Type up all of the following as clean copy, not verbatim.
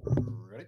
Ready?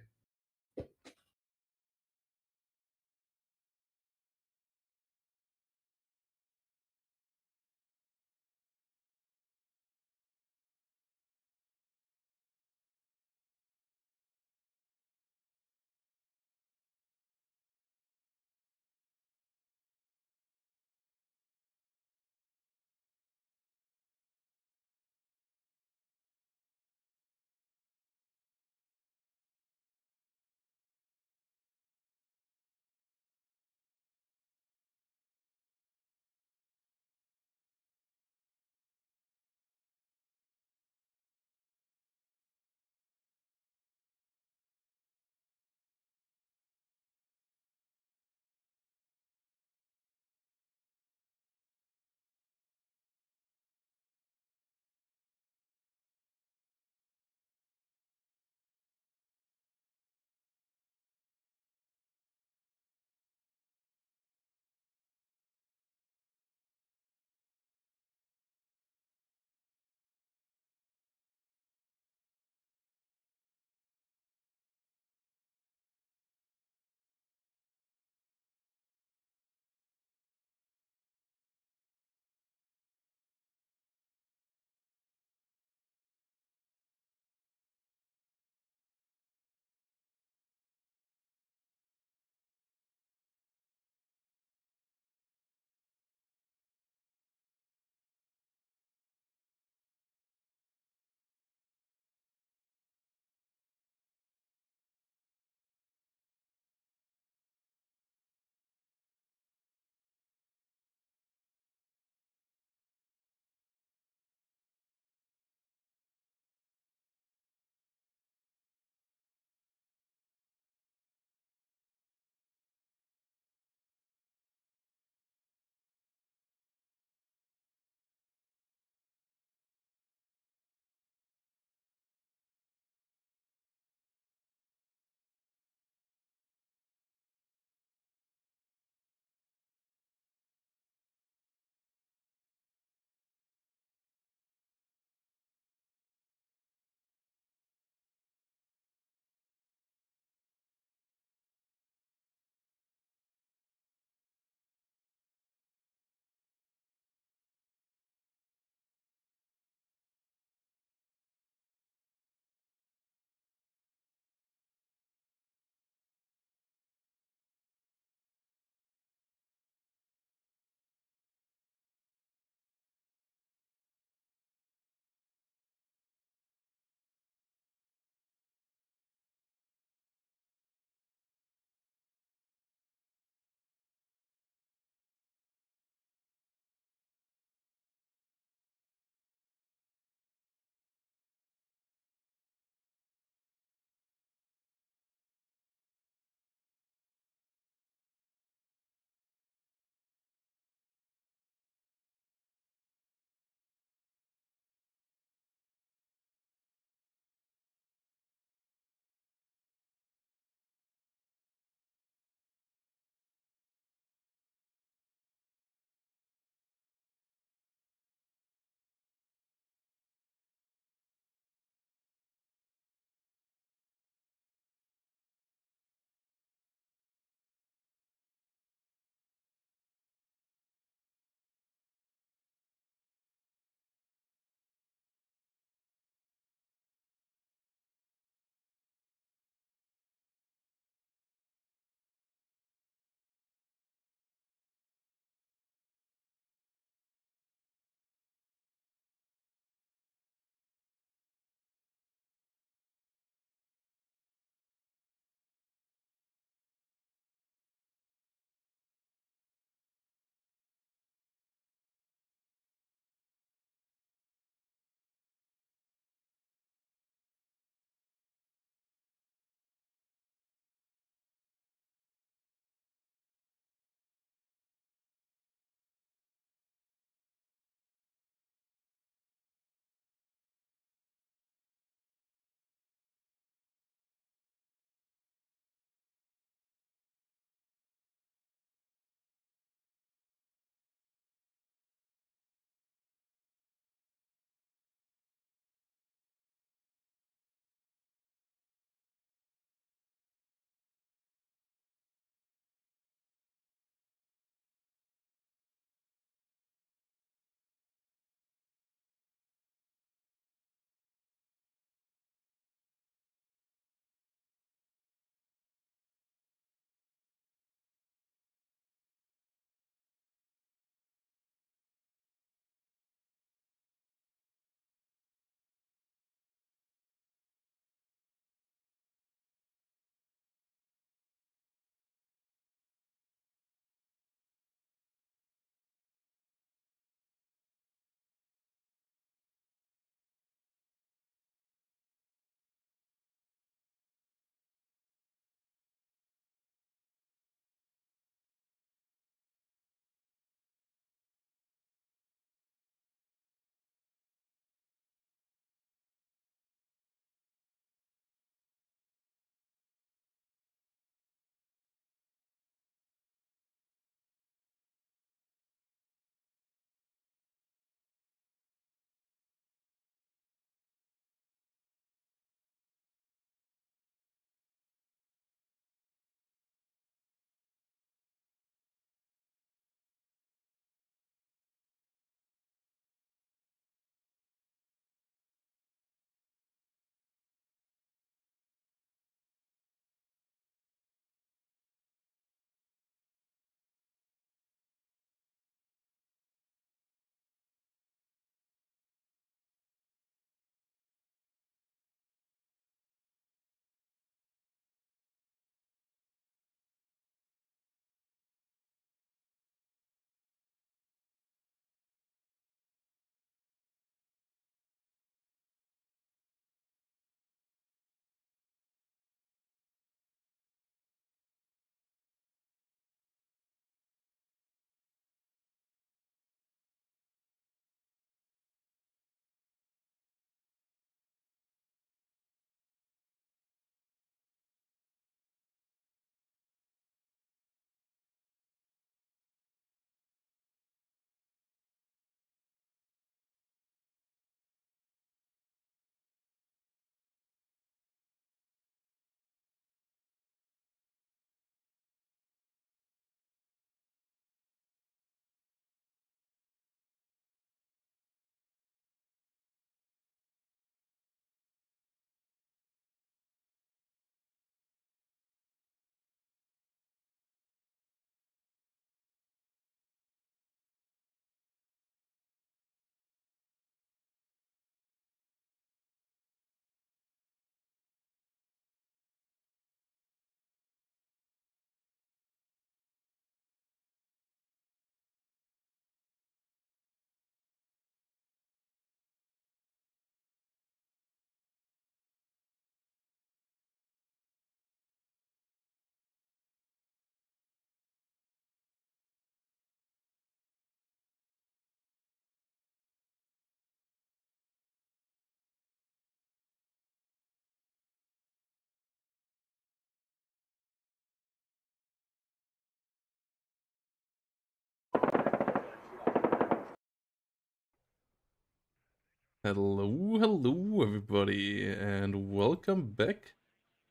Hello, everybody, and welcome back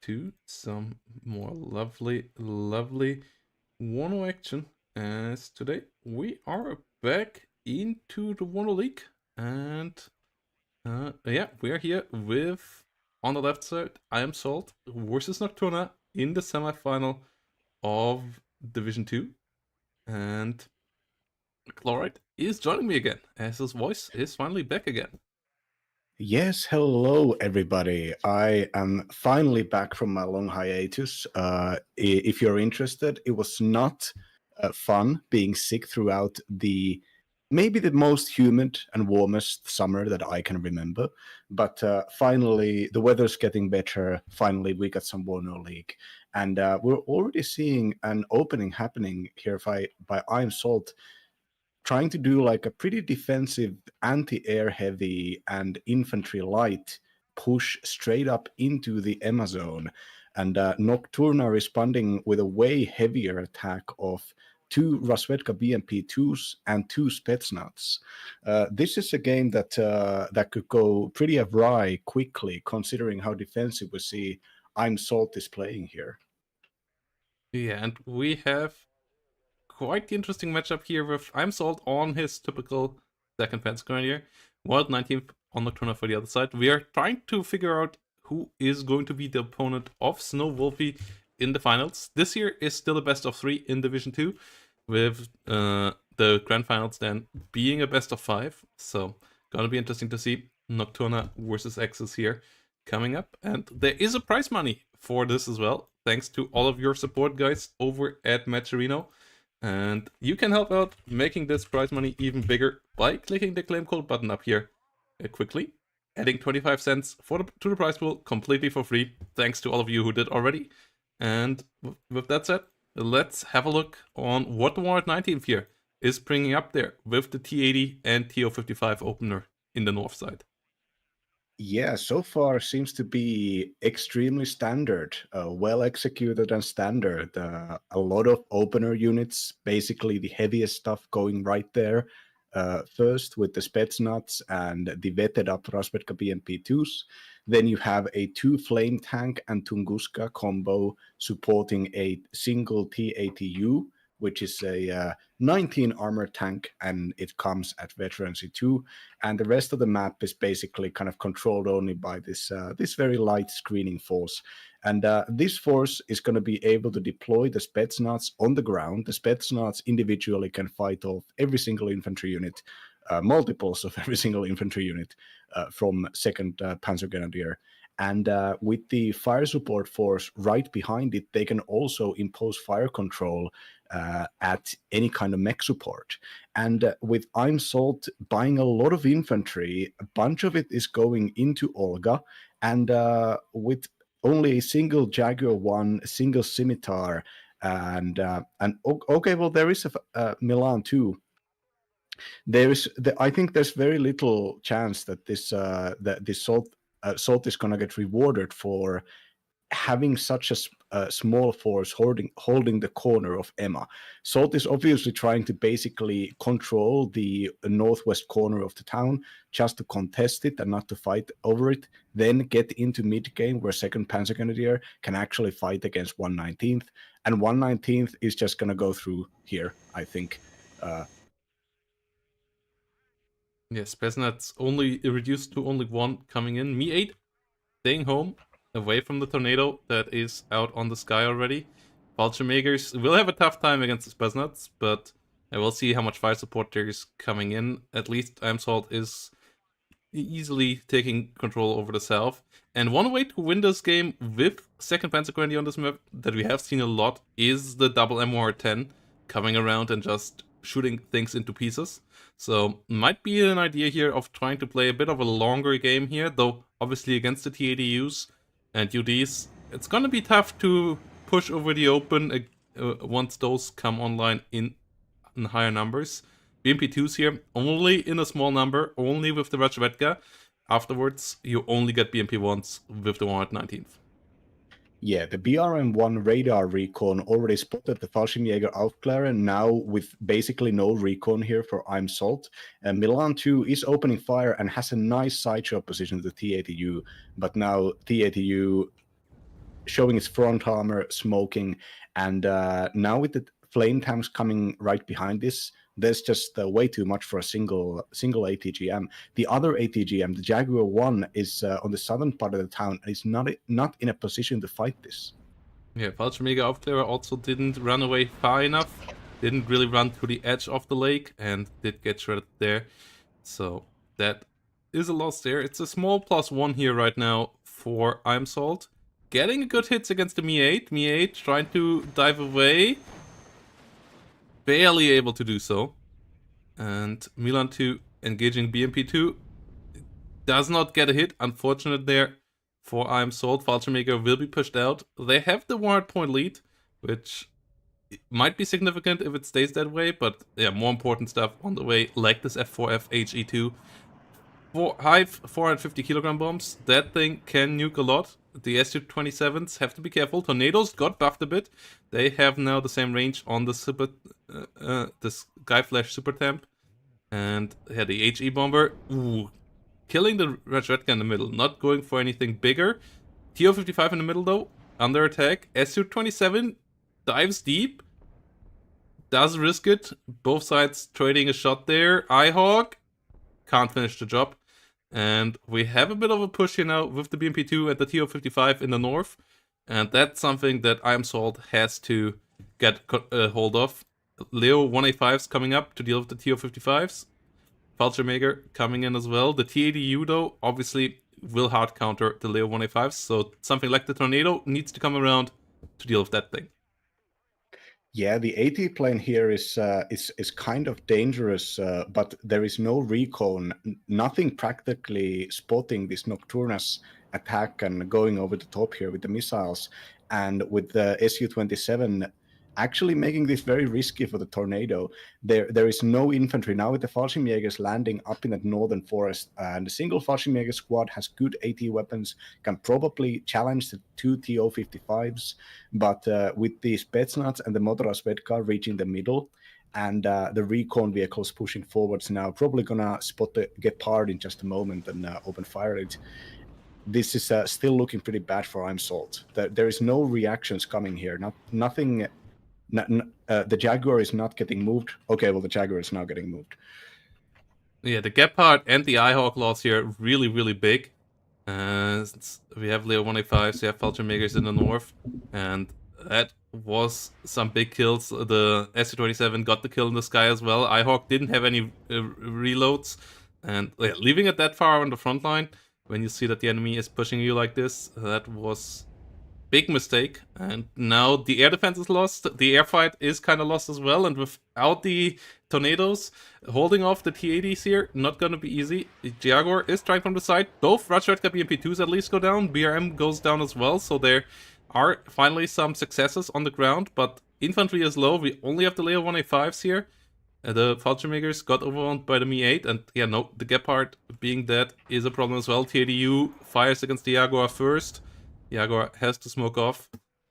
to some more lovely WARNO action. As today we are back into the WARNO League, and yeah, we are here with, on the left side, I am Salt versus Nocturna in the semi-final of Division 2, and Chloride is joining me again, as his voice is finally back again. Yes, hello everybody. I am finally back from my long hiatus. If you're interested, it was not fun being sick throughout maybe the most humid and warmest summer that I can remember. But finally, the weather's getting better. Finally, we got some Warno League. And we're already seeing an opening happening here by I'm Salt, trying to do like a pretty defensive anti-air heavy and infantry light push straight up into the Emma zone, and Nocturna responding with a way heavier attack of 2 Razvedka BMP2s and 2 Spetsnaz. This is a game that could go pretty awry quickly, considering how defensive we see I'm Salt is playing here. Yeah, and we have quite the interesting matchup here with I'm Salt on his typical second fence grenadier, Wild 19th on Nocturna for the other side. We are trying to figure out who is going to be the opponent of Snow Wolfie in the finals. This year is still a best of 3 in Division 2, with the grand finals then being a best of 5. So gonna be interesting to see Nocturna versus Axis here coming up. And there is a prize money for this as well, thanks to all of your support guys over at Matcherino. And you can help out making this prize money even bigger by clicking the claim code button up here quickly, adding 25 cents to the prize pool completely for free, thanks to all of you who did already. And with that said, let's have a look on what the Warrant 19th here is bringing up there with the T80 and TO55 opener in the north side. Yeah, so far seems to be extremely standard, well executed and standard. A lot of opener units, basically the heaviest stuff going right there. First with the Spetsnaz and the vetted up Razvedka BMP2s. Then you have a 2 Flame Tank and Tunguska combo supporting a single T80U, which is a 19 armor tank, and it comes at veterancy 2. And the rest of the map is basically kind of controlled only by this very light screening force. And this force is going to be able to deploy the Spetsnaz on the ground. The Spetsnaz individually can fight off every single infantry unit, multiples of every single infantry unit from 2nd Panzer Grenadier. And with the fire support force right behind it, they can also impose fire control at any kind of mech support. And with I'm Salt buying a lot of infantry, a bunch of it is going into Olga, and with only a single Jaguar 1, a single Scimitar, and okay, well, there is a Milan too. I think there's very little chance that this Salt is going to get rewarded for having such a small force holding the corner of Emma. Salt is obviously trying to basically control the northwest corner of the town just to contest it and not to fight over it, then get into mid-game where 2nd Panzer Grenadier can actually fight against 119th, and 119th is just going to go through here, I think. Yes, Pesnat's only reduced to only 1 coming in. Me 8 staying home, away from the tornado that is out on the sky already. Vulture Makers will have a tough time against the Pesnats, but I will see how much fire support there is coming in. At least Salt is easily taking control over the south. And one way to win this game with 2nd Panzer Grenadier on this map that we have seen a lot is the double MOR-10 coming around and just shooting things into pieces. So might be an idea here of trying to play a bit of a longer game here, though obviously against the T80Us and UDs, it's gonna be tough to push over the open once those come online in higher numbers. BMP2s here, only in a small number, only with the Razvedka. Afterwards, you only get BMP1s with the 119th. Yeah, the BRM-1 radar recon already spotted the Fallschirmjäger Aufklärer, now with basically no recon here for I'm Salt. Milan 2 is opening fire and has a nice sideshot position to T-80U, but now T-80U showing its front armor, smoking, and now with the flame tanks coming right behind this, there's just way too much for a single ATGM. The other ATGM, the Jaguar 1, is on the southern part of the town and is not in a position to fight this. Yeah, Fallschirmjäger Aufklärer also didn't run away far enough, didn't really run to the edge of the lake, and did get shredded there. So that is a loss there. It's a small +1 here right now for I'm Salt. Getting good hits against the Mi-8. Mi-8 trying to dive away. Barely able to do so. And Milan 2 engaging BMP2. Does not get a hit. Unfortunate there for I'm Salt. Fallschirmjäger will be pushed out. They have the 1 point lead, which might be significant if it stays that way, but yeah, more important stuff on the way, like this F4F HE2. High 450 kilogram bombs. That thing can nuke a lot. The Su-27s have to be careful. Tornadoes got buffed a bit. They have now the same range on the super, the Skyflash Super Temp. And yeah, the HE bomber, killing the Rajretka in the middle, not going for anything bigger. TO-55 in the middle though, under attack. Su-27 dives deep, does risk it. Both sides trading a shot there. iHawk can't finish the job. And we have a bit of a push here now with the BMP2 and the TO-55 in the north. And that's something that I'm Salt has to get hold of. Leo 1A5s coming up to deal with the TO-55s. Fallschirmjäger coming in as well. The T-80U, though, obviously will hard counter the Leo 1A5s. So something like the Tornado needs to come around to deal with that thing. Yeah, the AT plane here is kind of dangerous, but there is no recon, nothing practically spotting this Nocturna's attack and going over the top here with the missiles, and with the Su-27 actually making this very risky for the Tornado. There is no infantry now with the Fallschirmjägers landing up in that northern forest, and a single Fallschirmjäger squad has good AT weapons, can probably challenge the two TO-55s, but with the Spetsnaz and the Motora Svedka reaching the middle, and the recon vehicles pushing forwards now, probably gonna spot the Gepard in just a moment and open fire it. This is still looking pretty bad for I'm Salt. There is no reactions coming here. Nothing. The Jaguar is not getting moved. Okay, well, the Jaguar is now getting moved. Yeah, the Gepard and the iHawk loss here really, really big. We have Leo 1A5s, we have Fallschirmjägers in the north, and that was some big kills. The Su-27 got the kill in the sky as well. iHawk didn't have any reloads, and yeah, leaving it that far on the front line when you see that the enemy is pushing you like this, that was big mistake. And now the air defense is lost. The air fight is kind of lost as well. And without the Tornadoes holding off the T-80s here, not going to be easy. Jaguar is trying from the side. Both Rajretka BMP2s at least go down. BRM goes down as well. So there are finally some successes on the ground. But infantry is low. We only have the Leo 1A5s here. The Fallschirmjägers got overwhelmed by the Mi-8, and yeah, no, the Gepard being dead is a problem as well. T-80U fires against the Jaguar first. Jaguar has to smoke off,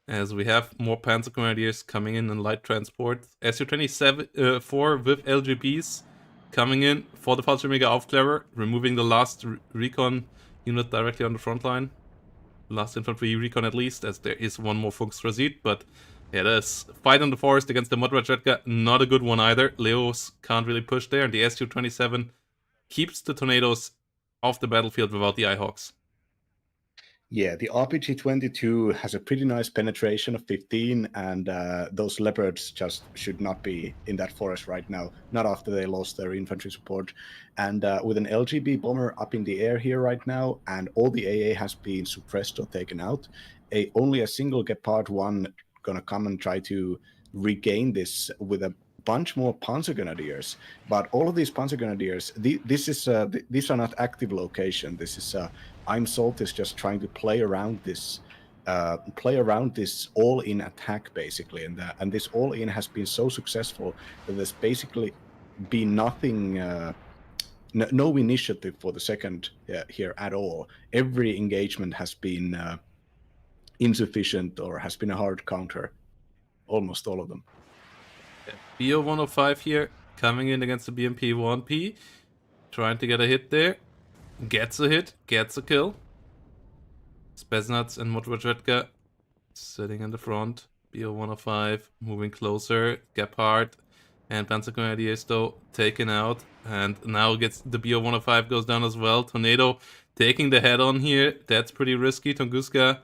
as we have more Panzer Grenadiers coming in light transport. Su-27 4 with LGBs coming in for the Fallschirmjäger Aufklärer, removing the last recon unit directly on the front line. Last infantry recon at least, as there is one more Funkstrasit, but yeah, this fight in the forest against the Mod Rajretka, not a good one either. Leos can't really push there, and the Su-27 keeps the Tornadoes off the battlefield without the iHawks. Yeah, the RPG-22 has a pretty nice penetration of 15, and those Leopards just should not be in that forest right now, not after they lost their infantry support. And with an LGB bomber up in the air here right now, and all the AA has been suppressed or taken out, only a single Gepard 1 gonna come and try to regain this with a bunch more Panzer Grenadiers. But all of these Panzer Grenadiers, these are not active location. This is I'm Salt is just trying to play around this all-in attack, basically, and this all-in has been so successful that there's basically been nothing, no initiative for the second here at all. Every engagement has been insufficient or has been a hard counter. Almost all of them. BO105 here, coming in against the BMP 1P, trying to get a hit there. Gets a hit, gets a kill. Spetsnaz and Motorvetka sitting in the front. BO105 moving closer. Gephardt and Panzergrenadiers though taken out. And now gets the BO105 goes down as well. Tornado taking the head on here. That's pretty risky. Tunguska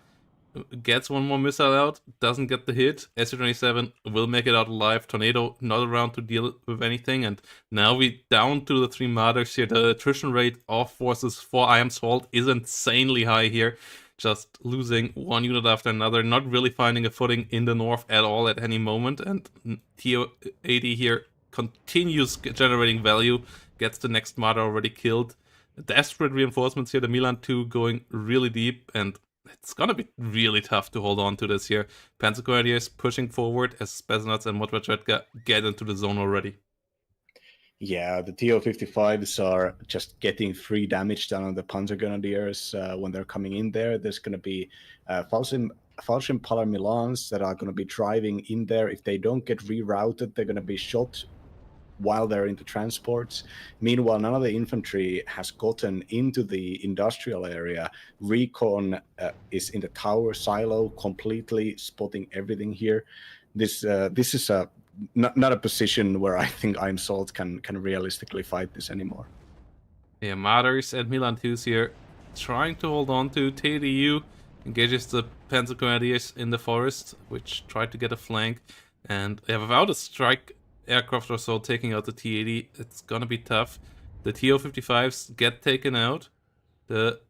gets one more missile out, doesn't get the hit. SU-27 will make it out alive. Tornado not around to deal with anything. And now we down to the 3 martyrs here. The attrition rate of forces for I Am Salt is insanely high here. Just losing one unit after another, not really finding a footing in the north at all at any moment. And TO-80 here continues generating value, gets the next martyr already killed. Desperate reinforcements here, the Milan 2 going really deep, and it's gonna be really tough to hold on to this here. Panzergrenadiers pushing forward as Spetsnaz and Motorvetka get into the zone already. Yeah, the TO-55s are just getting free damage done on the Panzergrenadiers when they're coming in there. There's going to be Fallschirmparler Milans that are going to be driving in there. If they don't get rerouted, they're going to be shot while they're in the transports. Meanwhile, none of the infantry has gotten into the industrial area. Recon is in the tower silo, completely spotting everything here. This is not a position where I think I Am Salt can realistically fight this anymore. Yeah, Martyrs and Milan 2s here trying to hold on to. TDU engages the Panzergrenadiers in the forest, which tried to get a flank. And without a strike aircraft or so taking out the T-80, it's gonna be tough. The TO-55s get taken out. The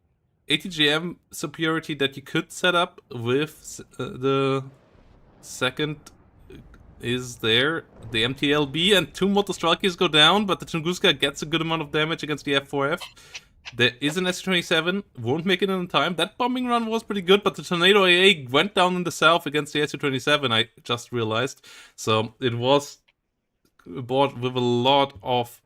ATGM superiority that you could set up with the second is there. The MTLB and 2 Motostralkis go down, but the Tunguska gets a good amount of damage against the F4F. There is an SU-27, won't make it in time. That bombing run was pretty good, but the Tornado AA went down in the south against the SU-27, I just realized. So it was bought with a lot of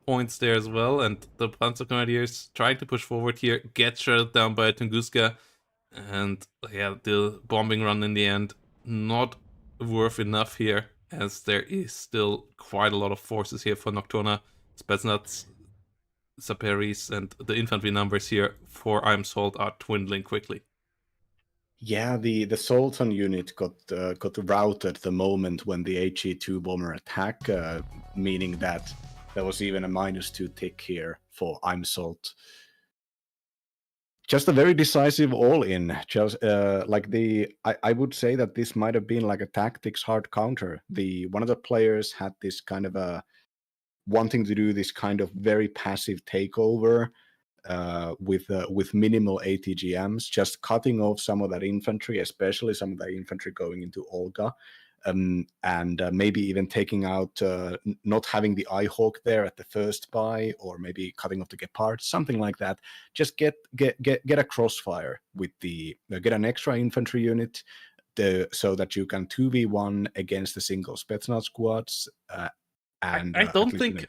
points there as well, and the Panzergrenadiers trying to push forward here, get shut down by Tunguska, and yeah, the bombing run in the end, not worth enough here, as there is still quite a lot of forces here for Nocturna, Spetsnaz, Saperis, and the infantry numbers here for I Am Salt are dwindling quickly. Yeah, the Sultan unit got routed the moment when the HE2 bomber attack, meaning that there was even a -2 tick here for I Am Salt. Just a very decisive all-in. Just I would say that this might have been like a tactics hard counter. One of the players had this kind of a wanting to do this kind of very passive takeover with minimal ATGMs, just cutting off some of that infantry, especially some of that infantry going into Olga, and maybe even taking out, not having the IHawk there at the first buy, or maybe cutting off the Gephardt, something like that. Just get a crossfire with get an extra infantry unit, so that you can 2v1 against the single Spetsnaz squads. And I don't think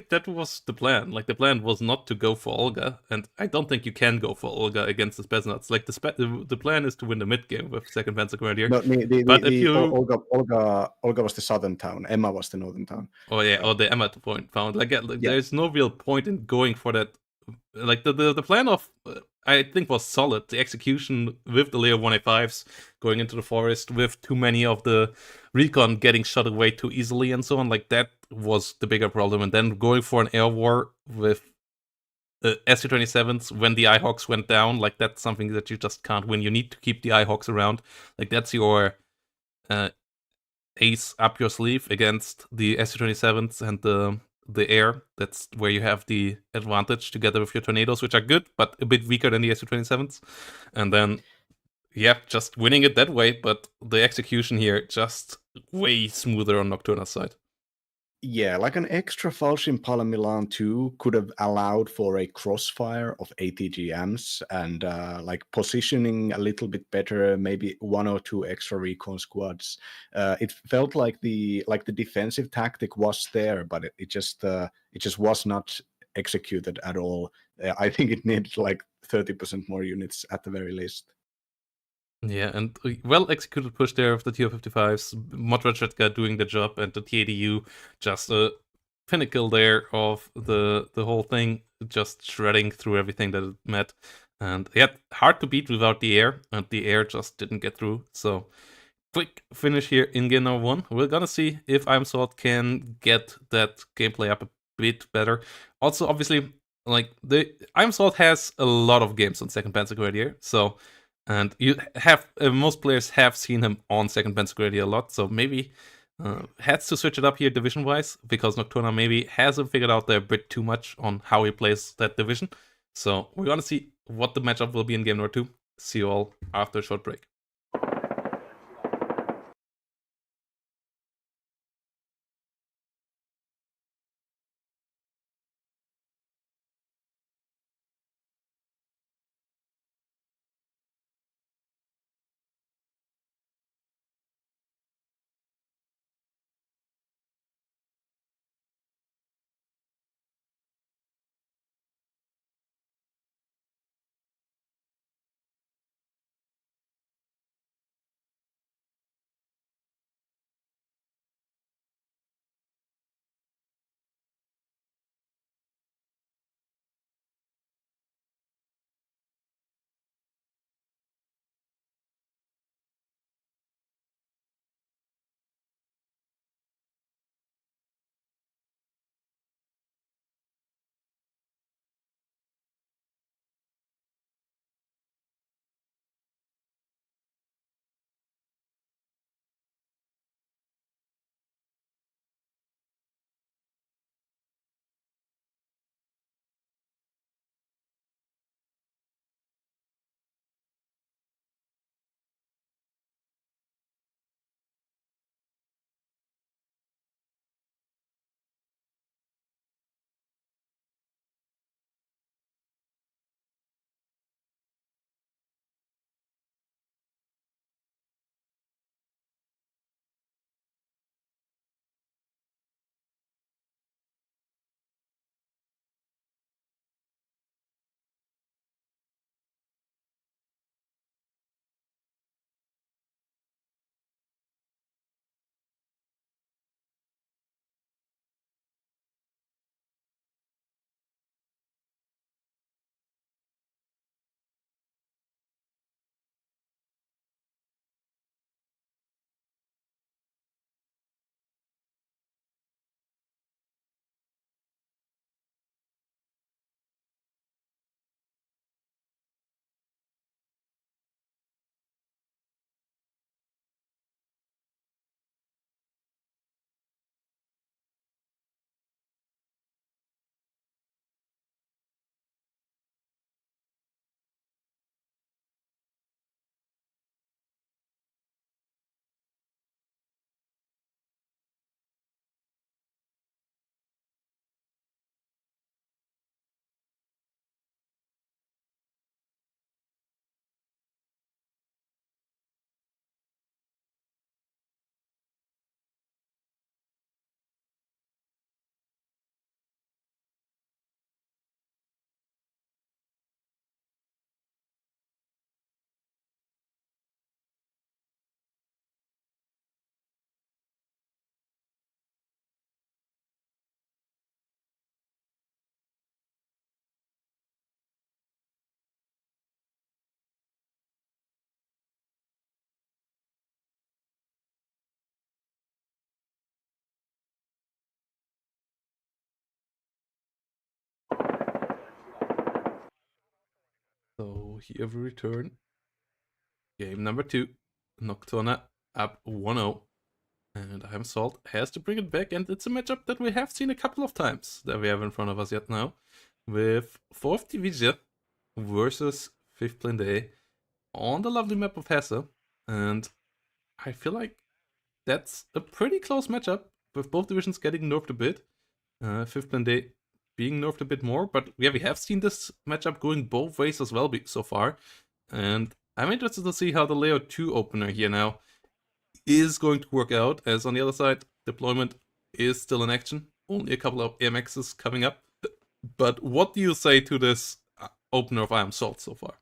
that was the plan. Like, the plan was not to go for Olga, and I don't think you can go for Olga against the Spetsnaz. Like, the plan is to win the mid game with second Panzergrenadier. No, Olga was the southern town. Emma was the northern town. Oh yeah, or the Emma point found. Like, there's no real point in going for that. Like, the plan of I think was solid. The execution with the Leo 1A5s going into the forest, with too many of the recon getting shot away too easily and so on, like, that was the bigger problem. And then going for an air war with SU-27s when the IHawks went down, like, that's something that you just can't win. You need to keep the IHawks around. Like, that's your ace up your sleeve against the SU-27s and the air. That's where you have the advantage together with your Tornadoes, which are good, but a bit weaker than the SU-27s. And then, yeah, just winning it that way, but the execution here just way smoother on Nocturna's side. Yeah, like an extra Fallschirmparler Milan 2 could have allowed for a crossfire of ATGMs and like positioning a little bit better, maybe 1 or 2 extra recon squads. It felt like the defensive tactic was there, but it just was not executed at all. I think it needed like 30% more units at the very least. Yeah, and well executed push there of the tier 55s. Modredredka doing the job, and the TADU just a pinnacle there of the whole thing, just shredding through everything that it met. And yeah, hard to beat without the air, and the air just didn't get through. So quick finish here in game number 1. We're gonna see if I'm Sword can get that gameplay up a bit better. Also, obviously, like the I'm Sword has a lot of games on Second Panzer here, so and you have most players have seen him on Second Panzer a lot, so maybe has to switch it up here division wise because Nocturna maybe hasn't figured out a bit too much on how he plays that division. So we're gonna see what the matchup will be in game number 2. See you all after a short break. So here we return. Game number 2. Nocturna up 1-0. And I'm Salt has to bring it back, and it's a matchup that we have seen a couple of times that we have in front of us yet now. With 4th Division versus 5th Plane on the lovely map of Hesse. And I feel like that's a pretty close matchup, with both divisions getting nerfed a bit. 5th Plane being nerfed a bit more, but yeah, we have seen this matchup going both ways as well so far. And I'm interested to see how the Layer 2 opener here now is going to work out, as on the other side, deployment is still in action. Only a couple of AMXs coming up. But what do you say to this opener of I Am Salt so far?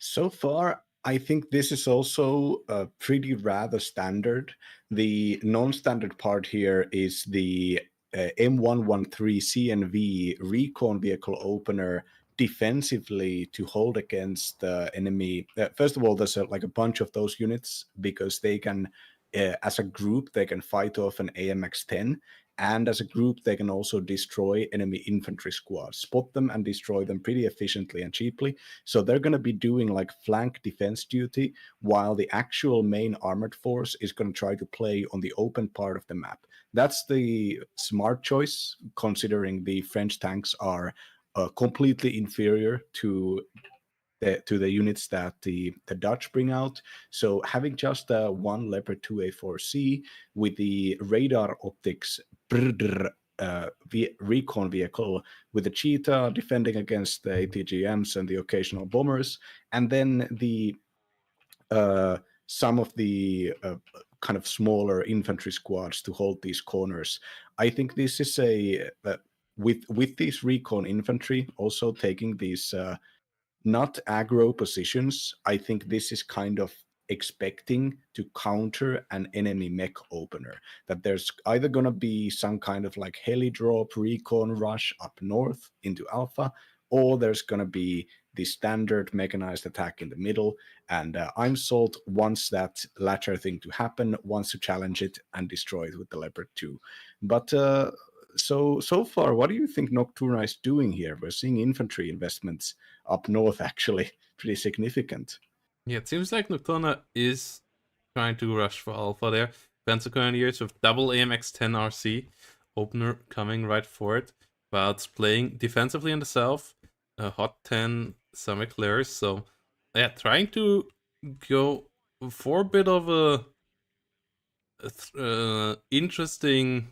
So far, I think this is also pretty rather standard. The non-standard part here is the M113 CNV recon vehicle opener defensively to hold against the enemy. First of all, there's like a bunch of those units because they can, as a group, they can fight off an AMX-10. And as a group, they can also destroy enemy infantry squads, spot them and destroy them pretty efficiently and cheaply. So they're going to be doing like flank defense duty, while the actual main armored force is going to try to play on the open part of the map. That's the smart choice, considering the French tanks are completely inferior to the units that the Dutch bring out. So having just one Leopard 2A4C with the radar optics recon vehicle with the Cheetah defending against the ATGMs and the occasional bombers, and then the some of the kind of smaller infantry squads to hold these corners. I think this is a with these recon infantry also taking these not aggro positions. I think this is kind of expecting to counter an enemy mech opener. That there's either going to be some kind of like heli drop recon rush up north into Alpha, or there's going to be the standard mechanized attack in the middle. And ImSalt wants that latter thing to happen, wants to challenge it and destroy it with the Leopard 2. But so far, what do you think Nocturna is doing here? We're seeing infantry investments up north, actually, pretty significant. Yeah, it seems like Nocturna is trying to rush for Alpha there. Panzer Grenadiers with double AMX-10 RC. Opener coming right for it. But playing defensively in the south. Hot 10, some eclairs. So, yeah, trying to go for a bit of a interesting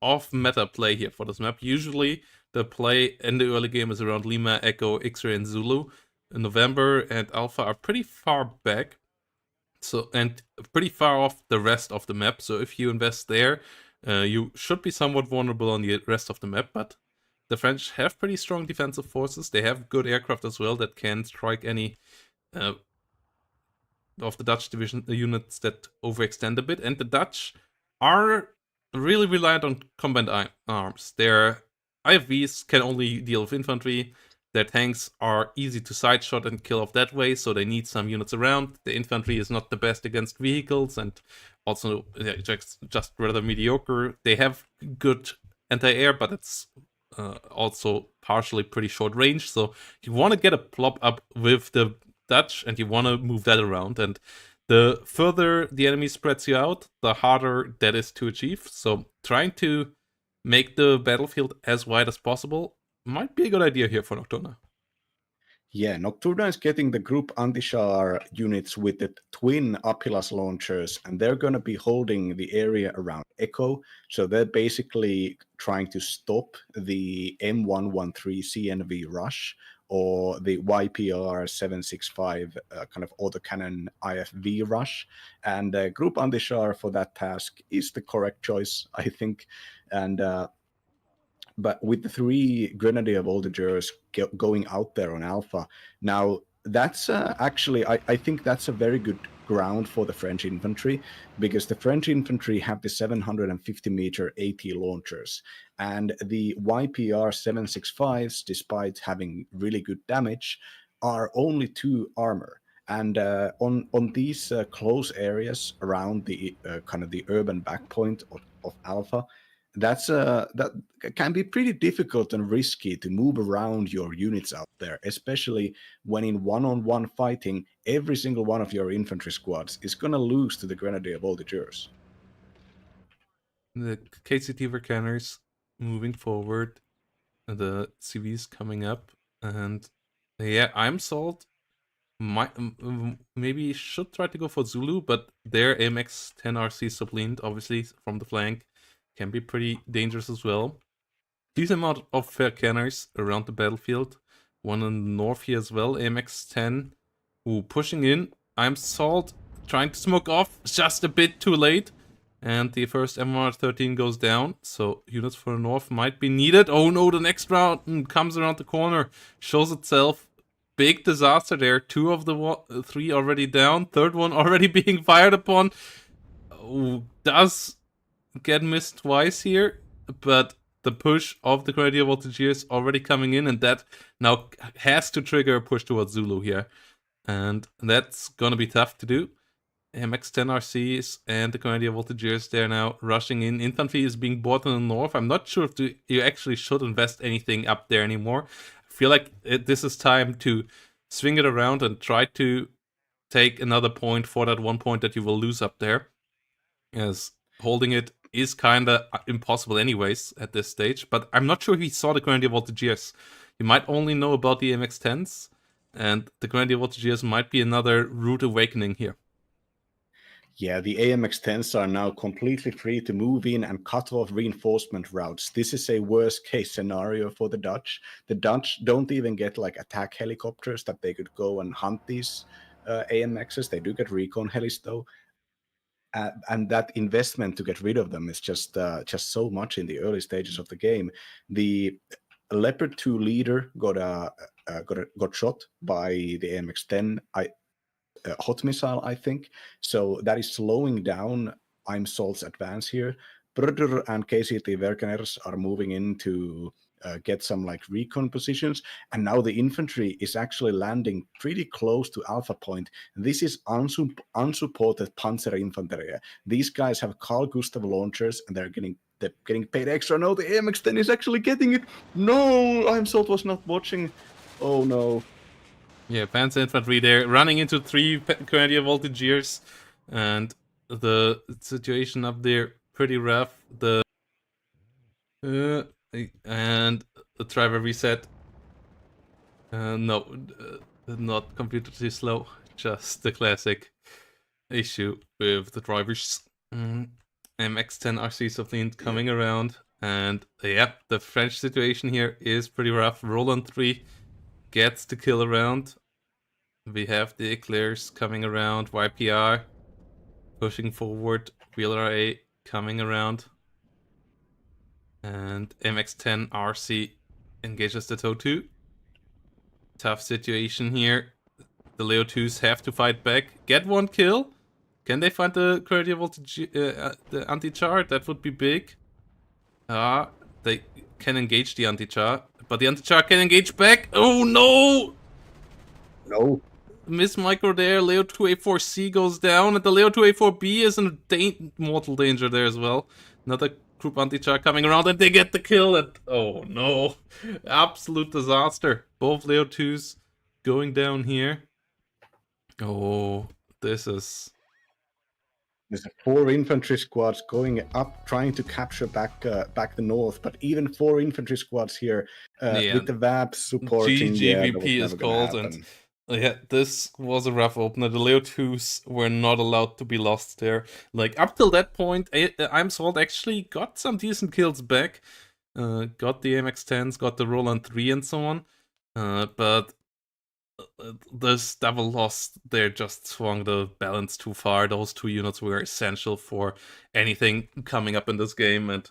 off-meta play here for this map. Usually, the play in the early game is around Lima, Echo, X-Ray, and Zulu. November and Alpha are pretty far back, so and pretty far off the rest of the map. So if you invest there, you should be somewhat vulnerable on the rest of the map. But the French have pretty strong defensive forces. They have good aircraft as well that can strike any of the Dutch division units that overextend a bit. And the Dutch are really reliant on combat arms. Their IFVs can only deal with infantry. Their tanks are easy to sideshot and kill off that way, so they need some units around. The infantry is not the best against vehicles, and also just rather mediocre. They have good anti-air, but it's also partially pretty short range. So you want to get a plop up with the Dutch, and you want to move that around. And the further the enemy spreads you out, the harder that is to achieve. So trying to make the battlefield as wide as possible might be a good idea here for Nocturna. Yeah, Nocturna is getting the Group Anti-Char units with the twin Apilas launchers, and they're going to be holding the area around Echo. So they're basically trying to stop the M113 CNV rush or the YPR 765 kind of autocannon IFV rush. And Group Anti-Char for that task is the correct choice, I think. And but with the three Grenadier Voltigeurs going out there on Alpha, now that's actually, I think that's a very good ground for the French infantry, because the French infantry have the 750-meter AT launchers, and the YPR 765s, despite having really good damage, are only 2 armor. And on these close areas around the kind of the urban backpoint of Alpha, that can be pretty difficult and risky to move around your units out there, especially when in one-on-one fighting, every single one of your infantry squads is going to lose to the Grenadier Voltigeurs. The KCT Vercanners moving forward, the CVs coming up, and yeah, ImSalt maybe should try to go for Zulu, but their AMX-10 RC subleaned, obviously, from the flank, can be pretty dangerous as well. Decent amount of Vercanners around the battlefield. One in the north here as well, AMX-10. Ooh, pushing in. ImSalt trying to smoke off, just a bit too late. And the first MR13 goes down, so units for the north might be needed. Oh no, the next round comes around the corner, shows itself. big disaster there. 2 of the 3 already down. Third one already being fired upon. Does get missed twice here, but the push of the Grenadier Voltigeurs already coming in, and that now has to trigger a push towards Zulu here. And that's gonna be tough to do. MX-10 RCs and the Grenadier Voltigeurs, they're now rushing in. Infantry is being bought in the north. I'm not sure if you actually should invest anything up there anymore. I feel like this is time to swing it around and try to take another point for that 1 point that you will lose up there, as holding it is kind of impossible anyways at this stage. But I'm not sure if he saw the Grenadier Voltigeurs. You might only know about the MX-10s, and the Grenadier Voltigeurs might be another rude awakening here. Yeah, the AMX-10s are now completely free to move in and cut off reinforcement routes. This is a worst case scenario for the Dutch. The Dutch don't even get like attack helicopters that they could go and hunt these AMXs. They do get recon helis though. And that investment to get rid of them is just so much in the early stages of the game. The Leopard 2 leader got shot by the AMX-10 hot missile, I think. So that is slowing down Imsol's advance here. Brudder and KCT Werkeners are moving in to get some like recon positions, and now the infantry is actually landing pretty close to Alpha Point. This is unsupported Panzerinfanterie. These guys have Carl Gustav launchers, and they're getting paid extra. No, the AMX-10 is actually getting it. No, Imsalt was not watching. Oh no. Yeah, Panzer Infantry there, running into 3 Grenadier Voltigeurs, and the situation up there pretty rough. And the driver reset. No, not computer too slow. Just the classic issue with the drivers. MX-10 RCs of the Int coming around, and yep, the French situation here is pretty rough. Roland 3 gets the kill around. We have the Eclairs coming around, YPR pushing forward, Wheeler A coming around, and MX-10 RC engages the TOW 2. Tough situation here. The Leo 2s have to fight back. Get 1 kill. Can they find the Grenadier Voltage, the anti-char? That would be big. They can engage the anti-char, but the anti-char can engage back. Oh no! No. Miss Micro there, Leo 2A4C goes down, and the Leo 2A4B is in mortal danger there as well. Another group anti-char coming around, and they get the kill, and oh no. Absolute disaster. Both Leo 2s going down here. Oh, this is... There's 4 infantry squads going up, trying to capture back the north, but even 4 infantry squads here with the VAP supporting. GGVP is called, and yeah, this was a rough opener. The Leo 2s were not allowed to be lost there. Like, up till that point, Imsalt actually got some decent kills back. Got the MX-10s, got the Roland 3 and so on. But this double loss there just swung the balance too far. Those 2 units were essential for anything coming up in this game, and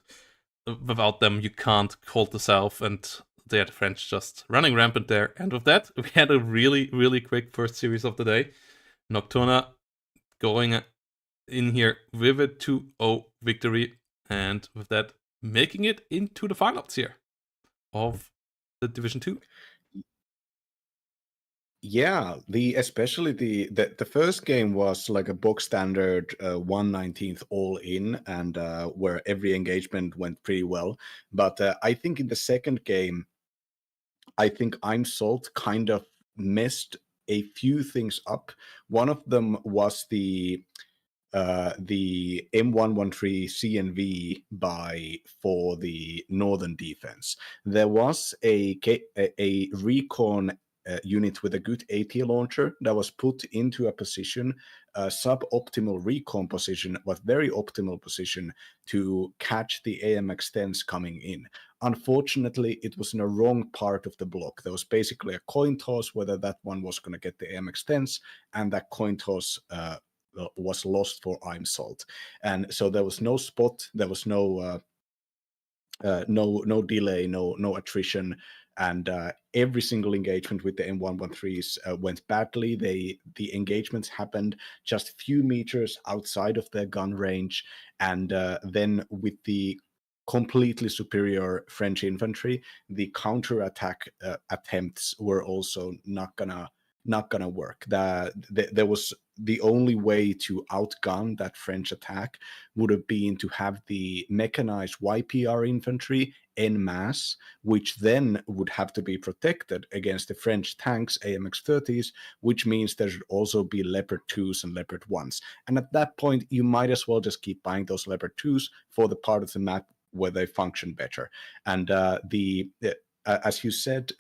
without them you can't hold the south, and they had the French just running rampant there. And with that, we had a really, really quick first series of the day. Nocturna going in here with a 2-0 victory, and with that, making it into the finals here of the Division 2. Yeah, especially the first game was like a box standard 1/19 all in, and where every engagement went pretty well. But I think in the second game, I think Imsalt kind of messed a few things up. One of them was the M113 CNV buy for the northern defense. There was a recon unit with a good AT launcher that was put into a position, a suboptimal recon position, but very optimal position to catch the AMX-10s coming in. Unfortunately, it was in a wrong part of the block. There was basically a coin toss whether that one was going to get the AMX-10s, and that coin toss was lost for Imsalt. And so there was no spot, there was no delay, no attrition. and every single engagement with the M113s went badly. The engagements happened just a few meters outside of their gun range, and then with the completely superior French infantry, the counterattack attempts were also not gonna work. There was the only way to outgun that French attack would have been to have the mechanized YPR infantry en masse, which then would have to be protected against the French tanks, AMX-30s, which means there should also be Leopard 2s and Leopard 1s. And at that point, you might as well just keep buying those Leopard 2s for the part of the map where they function better. And as you said,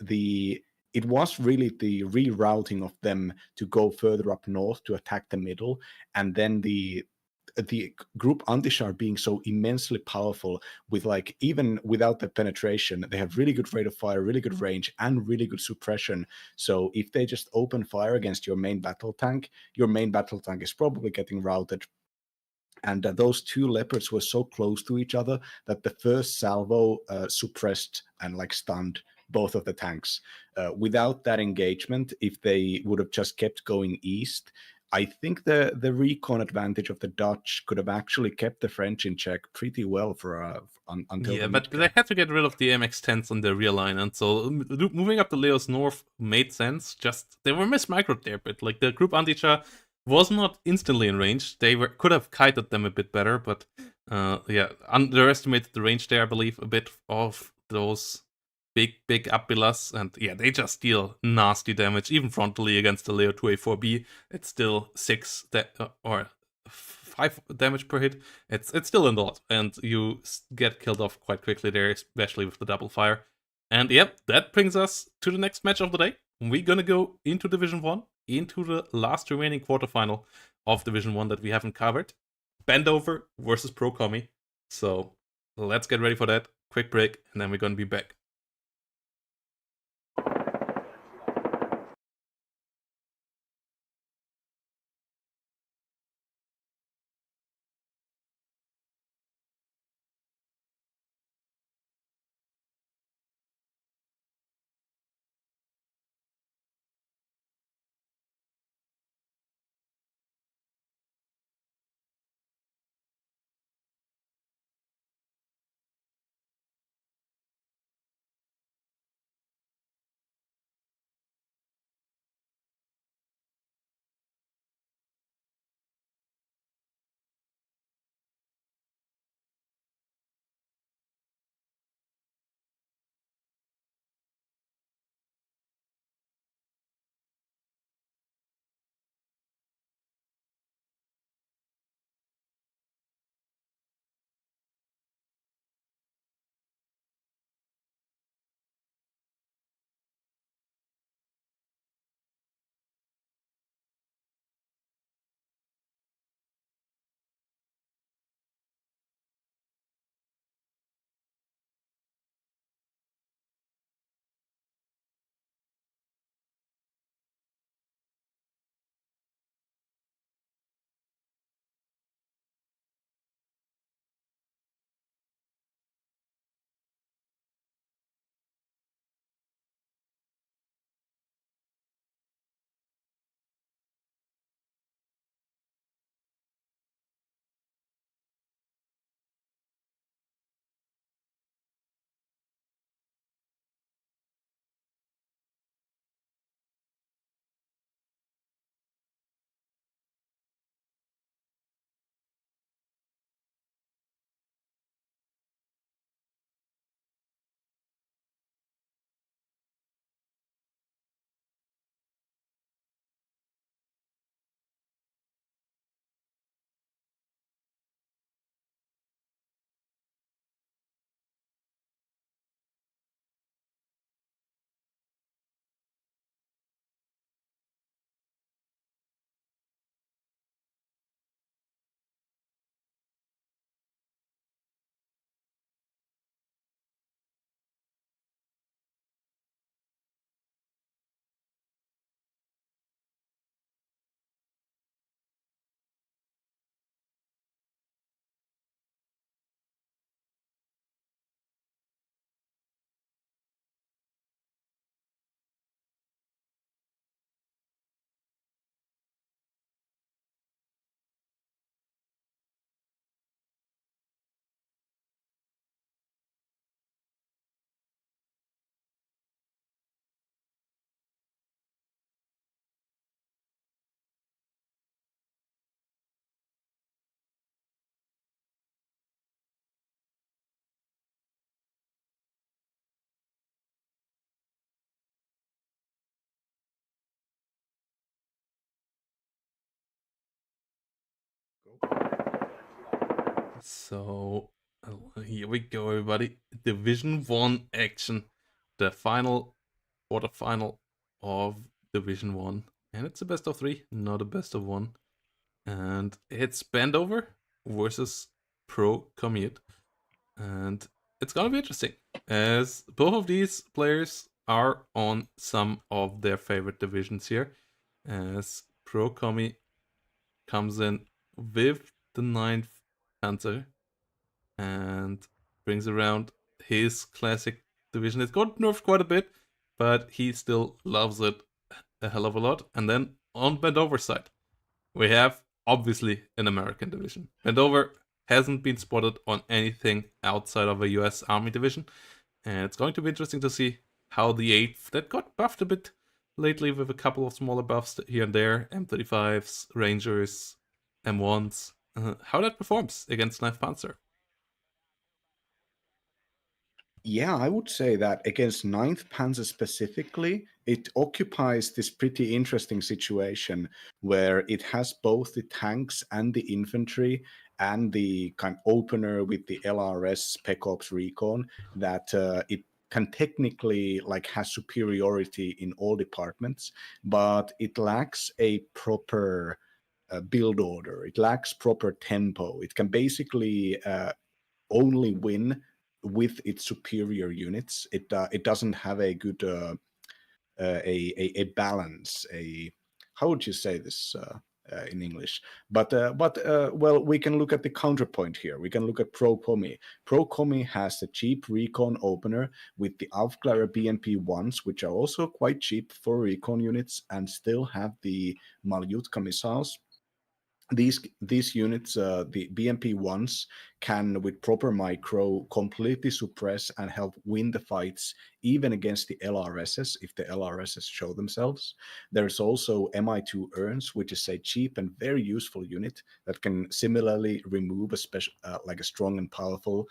it was really the rerouting of them to go further up north to attack the middle, and then the group Antishar being so immensely powerful with, like, even without the penetration, they have really good rate of fire, really good range, and really good suppression. So if they just open fire against your main battle tank, your main battle tank is probably getting routed. And those two leopards were so close to each other that the first salvo suppressed and like stunned both of the tanks. Without that engagement, if they would have just kept going east, I think the recon advantage of the Dutch could have actually kept the French in check pretty well for until Yeah, the but mid-game. they had to get rid of the MX-10s on their rear line, and so moving up the Leos North made sense. Just they were mismicroed there, but like the group Anticha was not instantly in range. They could have kited them a bit better, but yeah, underestimated the range there, I believe, a bit of those big Apilas, and yeah, they just deal nasty damage, even frontally against the Leo 2A4B. It's still 6 or 5 damage per hit. It's still a lot, and you get killed off quite quickly there, especially with the double fire. And yep, that brings us to the next match of the day. We're gonna go into Division 1, into the last remaining quarterfinal of Division 1 that we haven't covered. Bendover versus ProKommy. So let's get ready for that. Quick break, and then we're gonna be back. So here we go, everybody. Division 1 action. The final quarterfinal of Division 1. And it's a best of 3, not a best of 1. And it's Bendover versus Procomi. And it's gonna be interesting, as both of these players are on some of their favorite divisions here. As Procomi comes in with the 9th Panzer and brings around his classic division. It got nerfed quite a bit, but he still loves it a hell of a lot. And then on Bendover's side, we have obviously an American division. Bendover hasn't been spotted on anything outside of a US Army division, and it's going to be interesting to see how the 8th, that got buffed a bit lately with a couple of smaller buffs here and there, M35s, Rangers, M1s, how that performs against 9th Panzer. Yeah, I would say that against 9th Panzer specifically, it occupies this pretty interesting situation where it has both the tanks and the infantry and the kind of opener with the LRS Spec Ops Recon that it can technically like has superiority in all departments, but it lacks a proper build order. It lacks proper tempo. It can basically only win with its superior units. It doesn't have a good a balance. A how would you say this in English? But well, we can look at the counterpoint here. We can look at ProKommy. ProKommy has the cheap recon opener with the Aufklärer BMP-1s, which are also quite cheap for recon units, and still have the Malyutka missiles. These units, the BMP-1s, can with proper micro completely suppress and help win the fights even against the LRSs if the LRSs show themselves. There's also Mi-2 Urns, which is a cheap and very useful unit that can similarly remove a special like a strong and powerful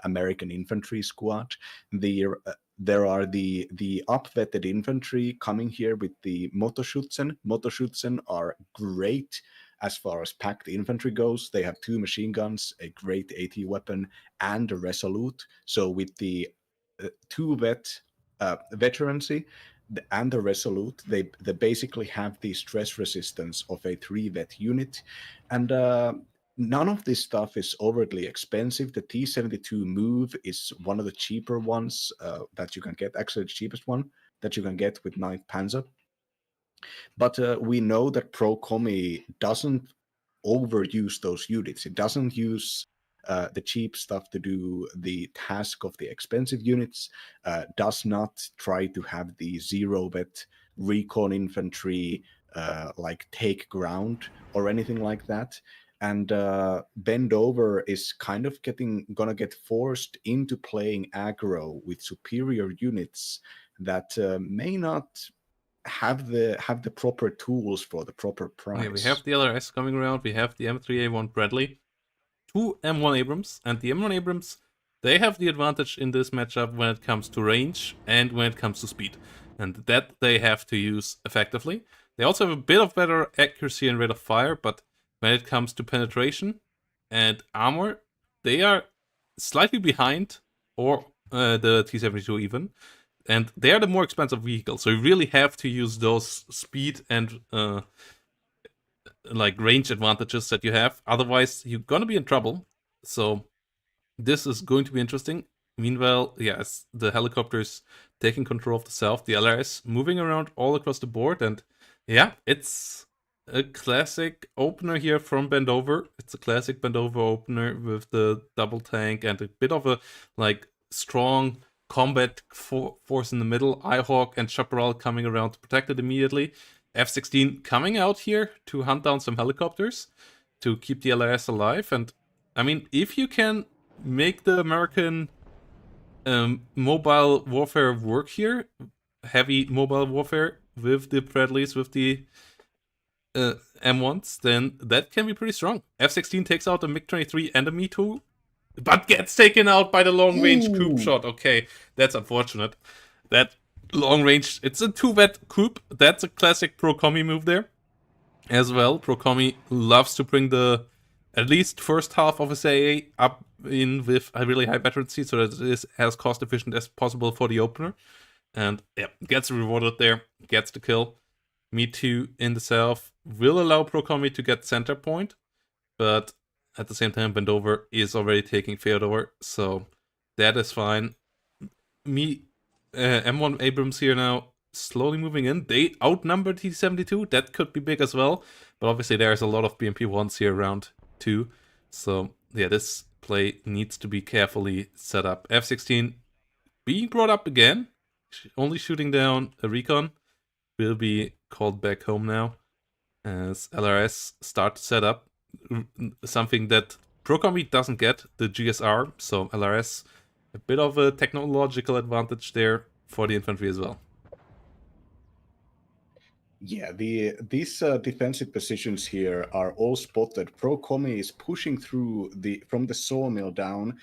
American infantry squad. There are the upvetted infantry coming here with the Motorschützen. Motorschützen are great as far as packed infantry goes. They have 2 machine guns, a great AT weapon, and a Resolute. So with the 2 veterancy and the Resolute, they basically have the stress resistance of a 3 vet unit. And none of this stuff is overtly expensive. The T-72 Move is one of the cheaper ones that you can get, actually the cheapest one that you can get with 9th Panzer. But we know that ProKommy doesn't overuse those units. It doesn't use the cheap stuff to do the task of the expensive units, does not try to have the zero bet recon infantry like take ground or anything like that. And Bendover is kind of gonna get forced into playing aggro with superior units that may not have the proper tools for the proper price. Okay, we have the LRS coming around. We have the M3A1 Bradley, 2 M1 Abrams, and the M1 Abrams, they have the advantage in this matchup when it comes to range and when it comes to speed, and that they have to use effectively. They also have a bit of better accuracy and rate of fire, but when it comes to penetration and armor, they are slightly behind, or the T-72 even. And they are the more expensive vehicle, so you really have to use those speed and like range advantages that you have. Otherwise, you're gonna be in trouble. So this is going to be interesting. Meanwhile, yes, the helicopters taking control of the south, the LRS moving around all across the board, and yeah, it's a classic opener here from Bendover. It's a classic Bendover opener with the double tank and a bit of a like strong combat force in the middle. Ihawk and Chaparral coming around to protect it immediately. F-16 coming out here to hunt down some helicopters to keep the LRS alive. And I mean, if you can make the American mobile warfare work here, heavy mobile warfare with the Bradleys, with the M1s, then that can be pretty strong. F-16 takes out a MiG-23 and a Me-2, but gets taken out by the long-range Coop shot. Okay, that's unfortunate. That long-range, it's a 2-vet Coop. That's a classic ProKommy move there as well. ProKommy loves to bring the at least first half of his AA up in with a really high veterancy, so that it is as cost efficient as possible for the opener. And yeah, gets rewarded there, gets the kill. Me Too in the south will allow Procomi to get center point, but at the same time, Bendover is already taking Theodore, so that is fine. M1 Abrams here now slowly moving in. They outnumber T72. That could be big as well. But obviously there's a lot of BMP1s here around too. So yeah, this play needs to be carefully set up. F16 being brought up again. Only shooting down a recon. Will be called back home now. As LRS start to set up. Something that Procomi doesn't get, the GSR. So LRS, a bit of a technological advantage there for the infantry as well. Yeah, these defensive positions here are all spotted. Procomi is pushing through from the sawmill down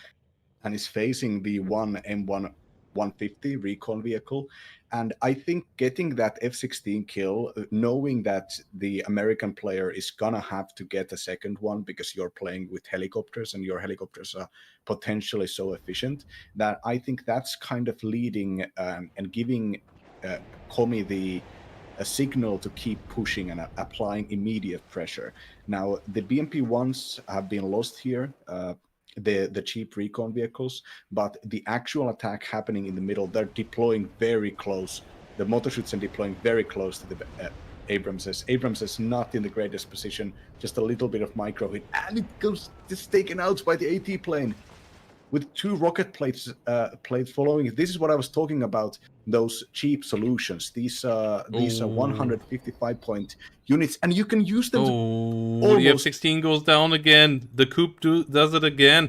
and is facing the one M1 150 recon vehicle. And I think getting that F-16 kill, knowing that the American player is gonna have to get a second one because you're playing with helicopters and your helicopters are potentially so efficient, that I think that's kind of leading and giving Commy a signal to keep pushing and applying immediate pressure. Now, the BMP-1s have been lost here, the cheap recon vehicles, but the actual attack happening in the middle, they're deploying very close. The motorshoots are deploying very close to the Abramses. Abrams is not in the greatest position, just a little bit of micro hit, and it goes just taken out by the AT plane with two rocket plates following it. This is what I was talking about, those cheap solutions. These are 155 point units, and you can use them to the F-16 goes down again. The Coupe does it again.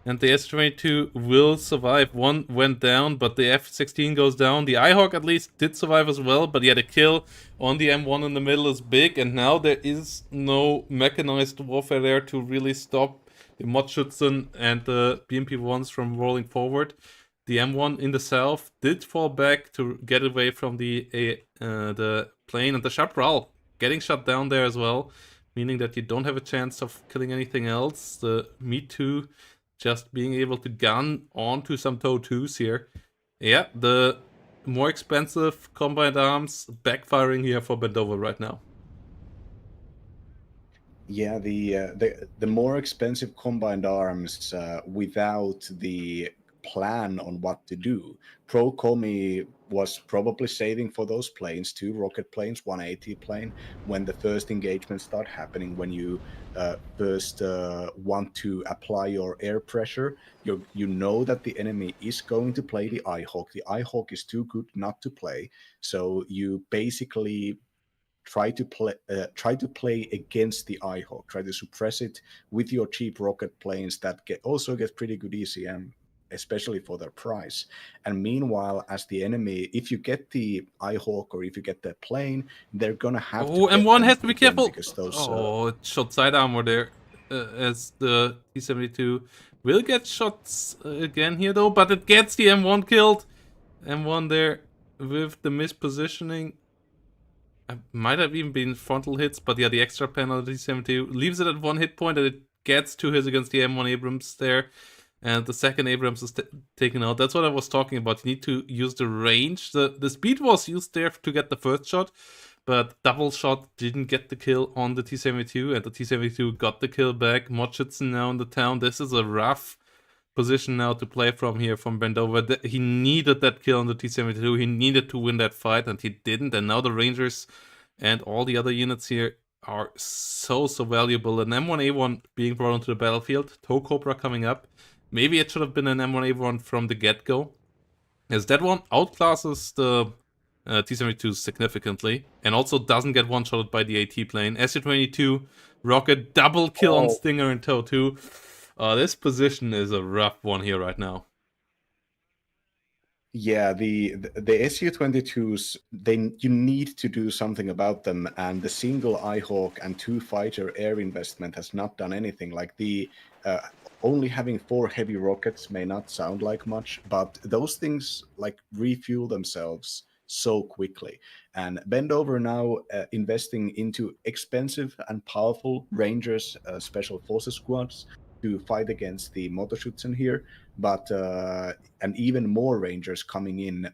And the S-22 will survive. One went down, but the F-16 goes down. The IHawk at least did survive as well, but yeah, the kill on the M1 in the middle is big, and now there is no mechanized warfare there to really stop the Modschützen and the BMP-1s from rolling forward. The M1 in the south did fall back to get away from the plane, and the Chaparral getting shot down there as well, meaning that you don't have a chance of killing anything else. The Me Too just being able to gun onto some TOW2s here. Yeah, the more expensive combined arms backfiring here for Bendover right now. Yeah, the more expensive combined arms without the plan on what to do. Procomi was probably saving for those planes, two rocket planes, 180 plane, when the first engagement start happening, when you first want to apply your air pressure. You know that the enemy is going to play the IHawk. The IHawk is too good not to play, so you basically try to play against the IHawk, try to suppress it with your cheap rocket planes that also get pretty good ECM, especially for their price. And meanwhile, as the enemy, if you get the IHawk or if you get the plane, they're gonna have to. Oh, M1 has to be careful. Because those, it shot side armor there, as the T-72 will get shots again here though, but it gets the M1 killed. M1 there with the mispositioning. Might have even been frontal hits, but yeah, the extra penalty 72 leaves it at one hit point, and it gets 2 hits against the M1 Abrams there, and the second Abrams is taken out. That's what I was talking about. You need to use the range. The speed was used there to get the first shot, but double shot didn't get the kill on the T-72, and the T-72 got the kill back. Modschützen now in the town. This is a rough position now to play from here from Bendover. He needed that kill on the T-72. He needed to win that fight, and he didn't. And now the Rangers and all the other units here are so valuable. An M1A1 being brought onto the battlefield. TOW Cobra coming up. Maybe it should have been an M1A1 from the get-go, as that one outclasses the T-72 significantly, and also doesn't get one-shotted by the AT plane. SU-22 rocket double kill on Stinger and TOW2. This position is a rough one here right now. Yeah, the Su-22s, you need to do something about them, and the single IHawk and 2 fighter air investment has not done anything. Like only having 4 heavy rockets may not sound like much, but those things like refuel themselves so quickly. And Bendover now investing into expensive and powerful Rangers special forces squads to fight against the Motorschützen here, but and even more Rangers coming in.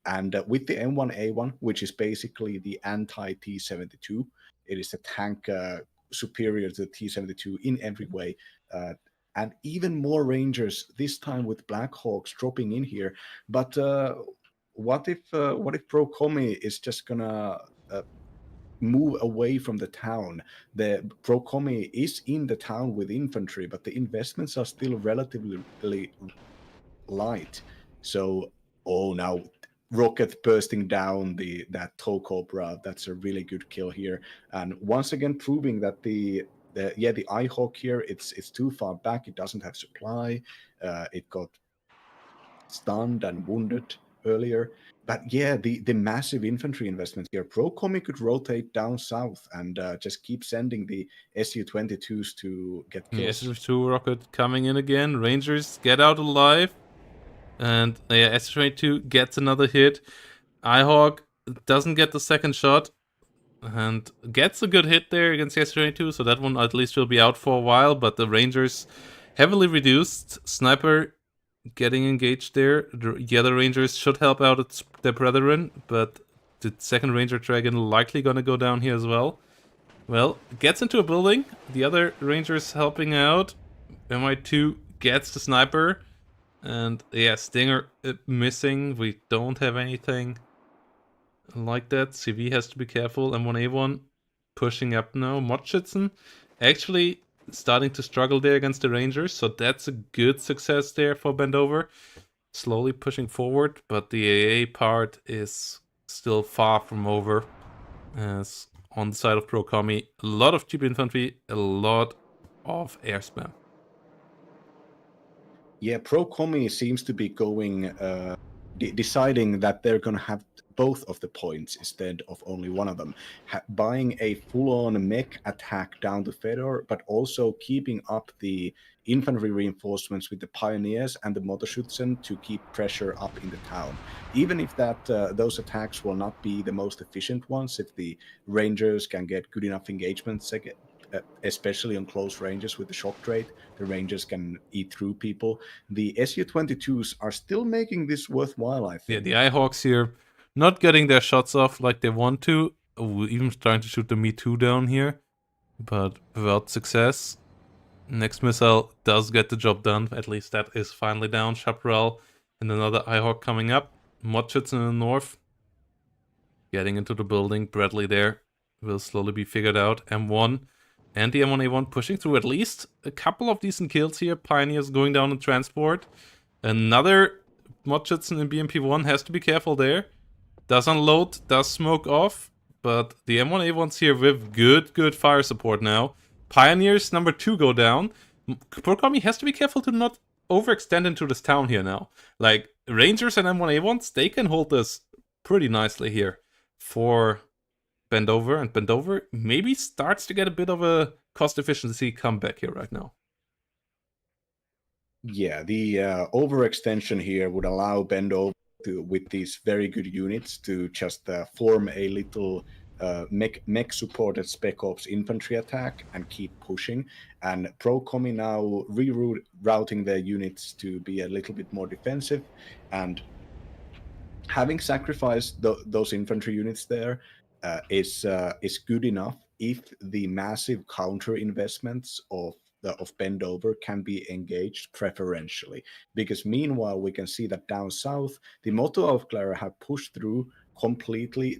And with the M1A1, which is basically the anti-T-72, it is a tank superior to the T-72 in every way. And even more Rangers, this time with Black Hawks dropping in here. But what if Procomi is just gonna move away from the town? The Procomi is in the town with infantry, but the investments are still relatively light. So, now rocket bursting down that tow cobra, that's a really good kill here, and once again proving that the iHawk here, it's too far back, it doesn't have supply, it got stunned and wounded earlier. But yeah, the massive infantry investments here. Procomi could rotate down south and just keep sending the Su-22s to get kills. Yeah, Su-22 rocket coming in again. Rangers get out alive. And yeah, Su-22 gets another hit. iHawk doesn't get the second shot. And gets a good hit there against the Su-22. So that one at least will be out for a while. But the Rangers heavily reduced. Sniper getting engaged there. The other Rangers should help out their brethren, but the second Ranger Dragon likely gonna go down here as well. Well, gets into a building. The other Rangers helping out. MI2 gets the sniper. And yeah, Stinger missing. We don't have anything like that. CV has to be careful. M1A1 pushing up now. Motorschützen actually starting to struggle there against the Rangers, so that's a good success there for Bendover. Slowly pushing forward, but the AA part is still far from over. As on the side of Procomi, a lot of cheap infantry, a lot of air spam. Yeah, Procomi seems to be going, deciding that they're going to have both of the points instead of only one of them. Buying a full-on mech attack down to Fedor, but also keeping up the infantry reinforcements with the Pioneers and the Motorschützen to keep pressure up in the town. Even if those attacks will not be the most efficient ones, if the Rangers can get good enough engagements, especially on close ranges with the shock trade, the Rangers can eat through people. The Su-22s are still making this worthwhile, I think. Yeah, the iHawks here not getting their shots off like they want to. Even trying to shoot the Me Too down here, but without success. Next missile does get the job done. At least that is finally down. Chaparral and another iHawk coming up. Motorschützen in the north. Getting into the building. Bradley there will slowly be figured out. M1 and the M1A1 pushing through at least a couple of decent kills here. Pioneers going down in transport. Another Motorschützen in BMP1 has to be careful there. Does unload, does smoke off. But the M1A1's here with good fire support now. Pioneers number 2 go down. Procomi has to be careful to not overextend into this town here now. Like, Rangers and M1A1s, they can hold this pretty nicely here for Bendover. And Bendover maybe starts to get a bit of a cost efficiency comeback here right now. Yeah, the overextension here would allow Bendover with these very good units to just form a little mech supported Spec Ops infantry attack and keep pushing. And Procomi now rerouting their units to be a little bit more defensive, and having sacrificed those infantry units there is good enough if the massive counter investments of Bendover can be engaged preferentially. Because meanwhile, we can see that down south, the Motoaufklärer have pushed through completely.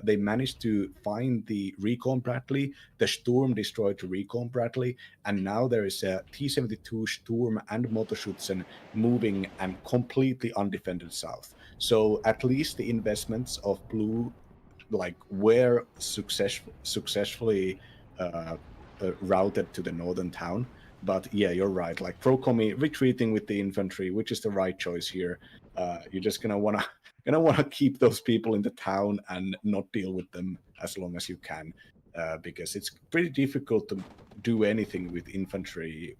They managed to find the Recon Bradley. The Sturm destroyed the Recon Bradley. And now there is a T-72 Sturm and Motorschützen moving and completely undefended south. So at least the investments of Blue were successfully routed to the northern town. But yeah, you're right. Like Procomi retreating with the infantry, which is the right choice here. You're just gonna wanna keep those people in the town and not deal with them as long as you can, because it's pretty difficult to do anything with infantry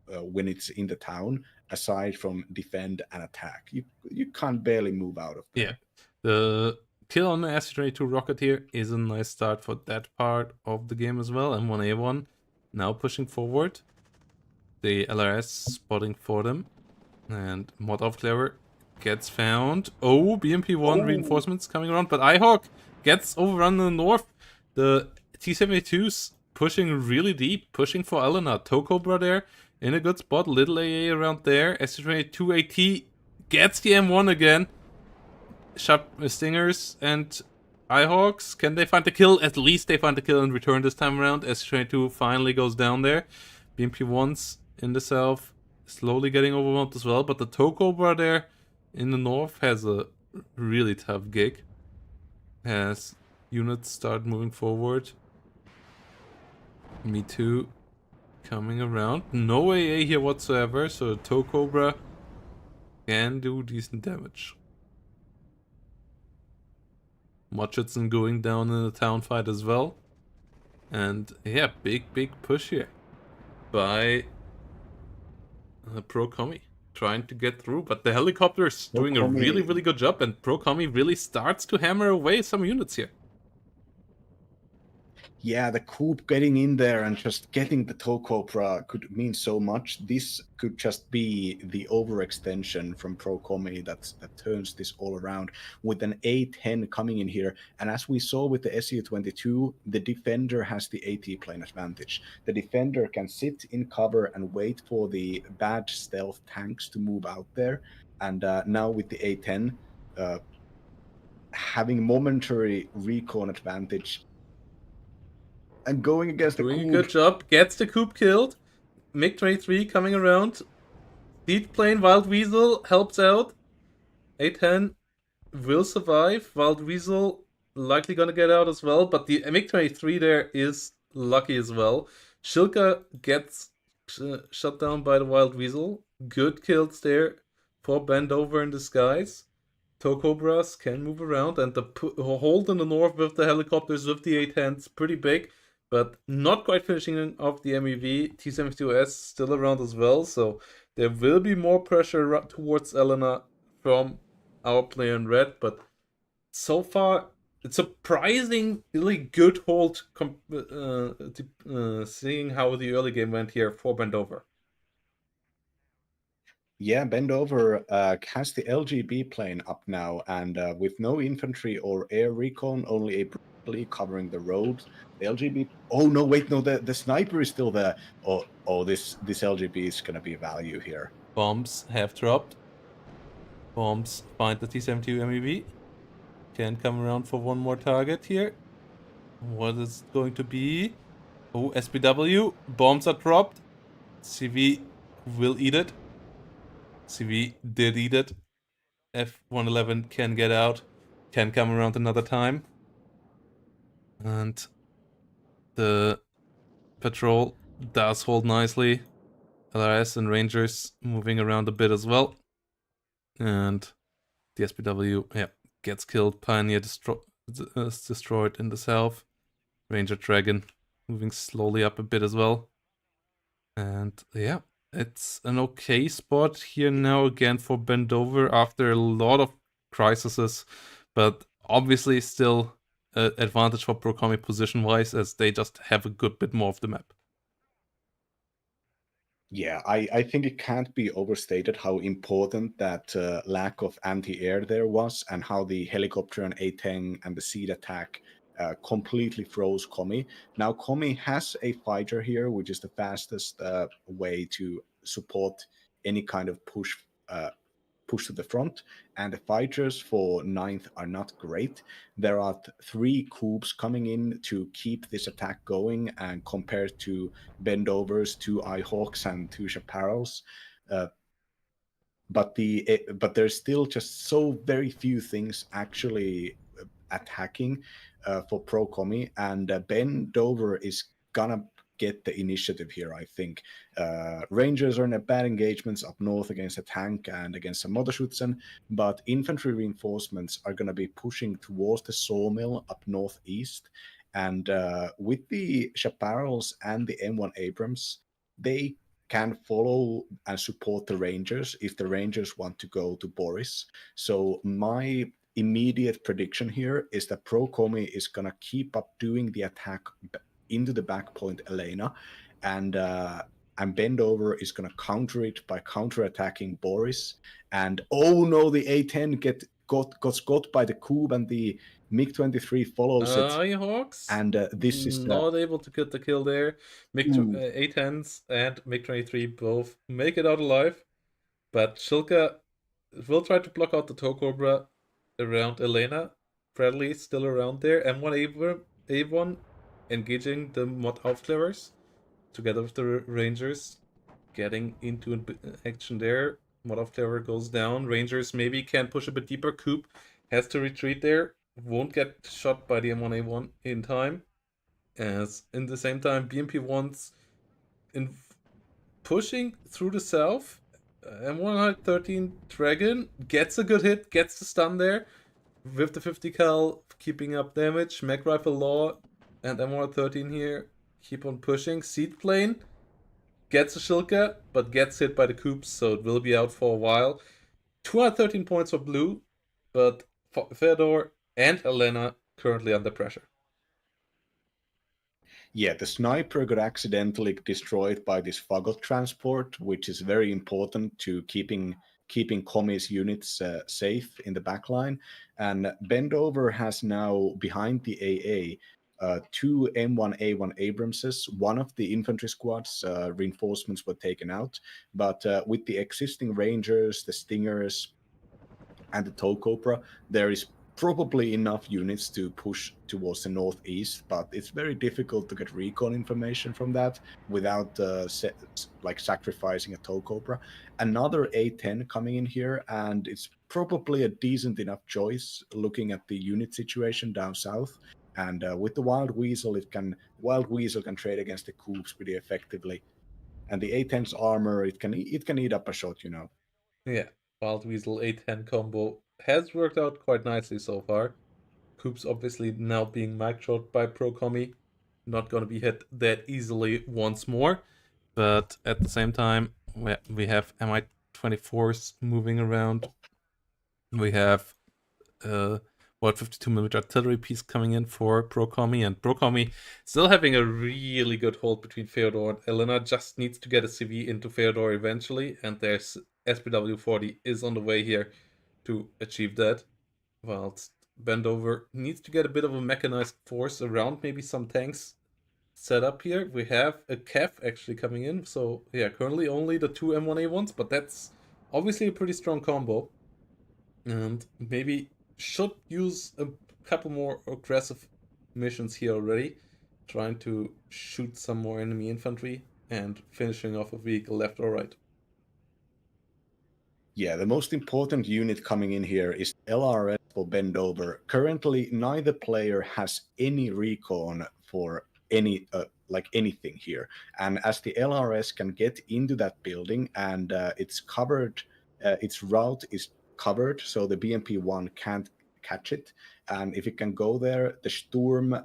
when it's in the town aside from defend and attack. You can't barely move out of there. Yeah, the kill on the SU-22 rocket here is a nice start for that part of the game as well. M1A1 now pushing forward. The LRS spotting for them. And Mod Aufklärer gets found. Oh, BMP-1 reinforcements coming around, but iHawk gets overrun in the north. The T-72's pushing really deep, pushing for Elena. Tokobra there in a good spot. Little AA around there. SU-22 AT gets the M1 again. Shot Stingers and iHawks. Can they find the kill? At least they find the kill in return this time around. SU-22 finally goes down there. BMP-1's in the south slowly getting overwhelmed as well, but the Tokobra there in the north has a really tough gig as units start moving forward. Me too coming around. No AA here whatsoever, so Tokobra can do decent damage. Machitson going down in the town fight as well. And yeah, big push here by Procomi trying to get through, but the helicopter's doing a really good job, and Procomi really starts to hammer away some units here. Yeah, the coup getting in there and just getting the Tokobra could mean so much. This could just be the overextension from Procomi that turns this all around with an A10 coming in here. And as we saw with the SU-22, the defender has the AT plane advantage. The defender can sit in cover and wait for the bad stealth tanks to move out there. And now with the A10, having momentary recon advantage, and going against the doing coup. A good job, gets the coup killed. MiG-23 coming around. Seed plane, Wild Weasel helps out. A10 will survive. Wild Weasel likely gonna get out as well, but the MiG-23 there is lucky as well. Shilka gets shut down by the Wild Weasel. Good kills there for Bendover in the skies. Tokobras can move around, and the hold in the north with the helicopters with the A10's pretty big, but not quite finishing off the MEV. T-72S still around as well, so there will be more pressure towards Elena from our player in red, but so far it's surprisingly good hold seeing how the early game went here for Bendover. Yeah, Bendover has the LGB plane up now, and with no infantry or air recon, only a Bradley covering the roads. The LGB. Oh no! Wait, no. The sniper is still there. Oh, this LGB is gonna be a value here. Bombs have dropped. Bombs find the T-72 MEV. Can come around for one more target here. What is it going to be? Oh, SPW. Bombs are dropped. CV will eat it. CV did eat it. F-111 can get out. Can come around another time. And the patrol does hold nicely. LRS and Rangers moving around a bit as well. And the SPW, yeah, gets killed. Pioneer destroyed in the south. Ranger Dragon moving slowly up a bit as well. And yeah, it's an okay spot here now again for Bendover after a lot of crises, but obviously still an advantage for Procomi position-wise, as they just have a good bit more of the map. Yeah, I think it can't be overstated how important that lack of anti-air there was, and how the helicopter and A-10 and the seed attack completely froze Kommy. Now Kommy has a fighter here, which is the fastest way to support any kind of push to the front, and the fighters for 9th are not great. There are 3 coups coming in to keep this attack going, and compared to Bendover's 2 iHawks and 2 Chaparrals, but there's still just so very few things actually attacking for Procomi, and Bendover is gonna get the initiative here, I think. Rangers are in a bad engagements up north against a tank and against some Motherschützen, but infantry reinforcements are going to be pushing towards the sawmill up northeast. And with the Chaparrals and the M1 Abrams, they can follow and support the Rangers if the Rangers want to go to Boris. So my immediate prediction here is that Procomi is going to keep up doing the attack into the back point Elena, and Bendover is going to counter it by counter-attacking Boris. And oh no, the A10 got by the Cube, and the MiG-23 follows it. Hawks, And this is not able to get the kill there. A10s and MiG-23 both make it out alive, but Shilka will try to block out the Toe Cobra around Elena. Bradley still around there. M1A1 engaging the Mod Aufklärers together with the Rangers, getting into action there. Mod Aufklärer goes down. Rangers maybe can push a bit deeper. Coop has to retreat there. Won't get shot by the M1A1 in time. As in the same time, BMP1's in pushing through the south. M113 Dragon gets a good hit, gets the stun there with the 50 cal, keeping up damage. Mag Rifle Law and M113 here keep on pushing. Seed Plane gets a Shilka, but gets hit by the Coops, so it will be out for a while. 213 points for blue, but Fedor and Elena currently under pressure. Yeah, the sniper got accidentally destroyed by this Fagot transport, which is very important to keeping Kommy's units safe in the backline. And Bendover has now behind the AA two M1A1 Abramses. One of the infantry squad's reinforcements were taken out, but with the existing Rangers, the Stingers, and the Toe Cobra, there is probably enough units to push towards the northeast, but it's very difficult to get recon information from that without sacrificing a Toe Cobra. Another A10 coming in here, and it's probably a decent enough choice looking at the unit situation down south. And with the Wild Weasel can trade against the Coops pretty effectively. And the A10's armor, it can eat up a shot, you know. Yeah, Wild Weasel A10 combo has worked out quite nicely so far. Coops obviously now being mic shot by Procomi, not gonna be hit that easily once more. But at the same time, we have Mi-24s moving around. We have 52mm artillery piece coming in for Procomi, and Procomi still having a really good hold between Feodor and Elena. Just needs to get a CV into Feodor eventually, and there's SPW40 is on the way here to achieve that. Whilst Bendover needs to get a bit of a mechanized force around, maybe some tanks set up here. We have a Kev actually coming in, so yeah, currently only the two M1A1s, but that's obviously a pretty strong combo. And maybe should use a couple more aggressive missions here already, trying to shoot some more enemy infantry and finishing off a vehicle left or right. Yeah, the most important unit coming in here is LRS for Bendover. Currently, neither player has any recon for anything here. And as the LRS can get into that building and it's covered, its route is covered, so the BMP-1 can't catch it. And if it can go there, the Sturm,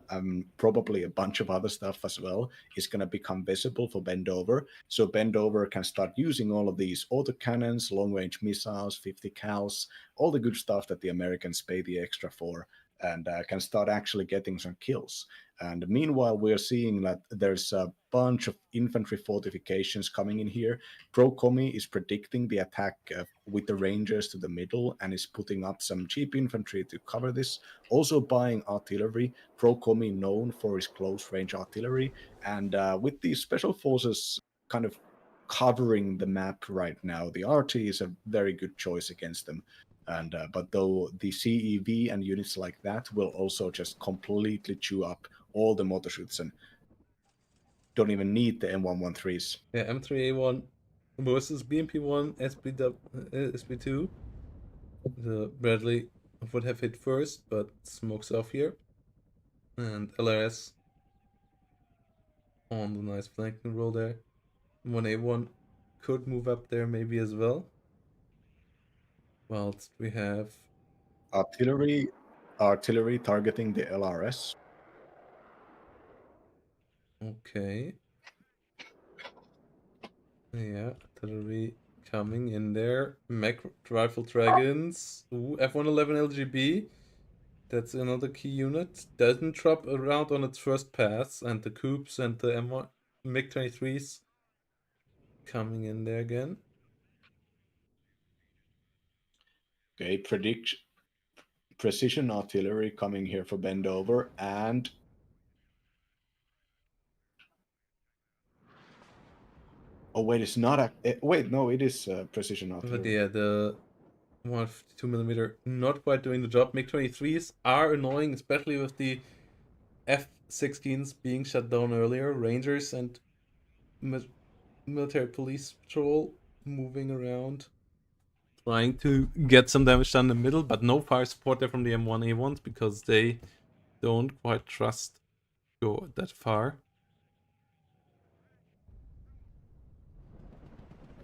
probably a bunch of other stuff as well, is going to become visible for Bendover. So Bendover can start using all of these autocannons, long-range missiles, 50 cals, all the good stuff that the Americans pay the extra for, and can start actually getting some kills. And meanwhile, we're seeing that there's a bunch of infantry fortifications coming in here. Procomi is predicting the attack with the Rangers to the middle and is putting up some cheap infantry to cover this. Also buying artillery. Procomi known for his close-range artillery. And with these special forces kind of covering the map right now, the RT is a very good choice against them. And but though the CEV and units like that will also just completely chew up all the motor shoots and don't even need the M113s. Yeah, M3A1 versus BMP1 SB2. The Bradley would have hit first, but smokes off here. And LRS on the nice flanking roll there. 1A1 could move up there maybe as well. Whilst we have artillery targeting the LRS. Okay. Yeah, artillery coming in there. Mech rifle dragons. Ooh, F111 LGB. That's another key unit. Doesn't drop around on its first pass, and the Coops and the M1 MiG-23s coming in there again. Okay, precision artillery coming here for Bendover, and oh wait, it's not a wait. No, it is precision But artillery. yeah, the 152mm not quite doing the job. MiG-23s are annoying, especially with the F-16s being shut down earlier. Rangers and military police patrol moving around, trying to get some damage done in the middle, but no fire support there from the M1A1s because they don't quite trust go that far.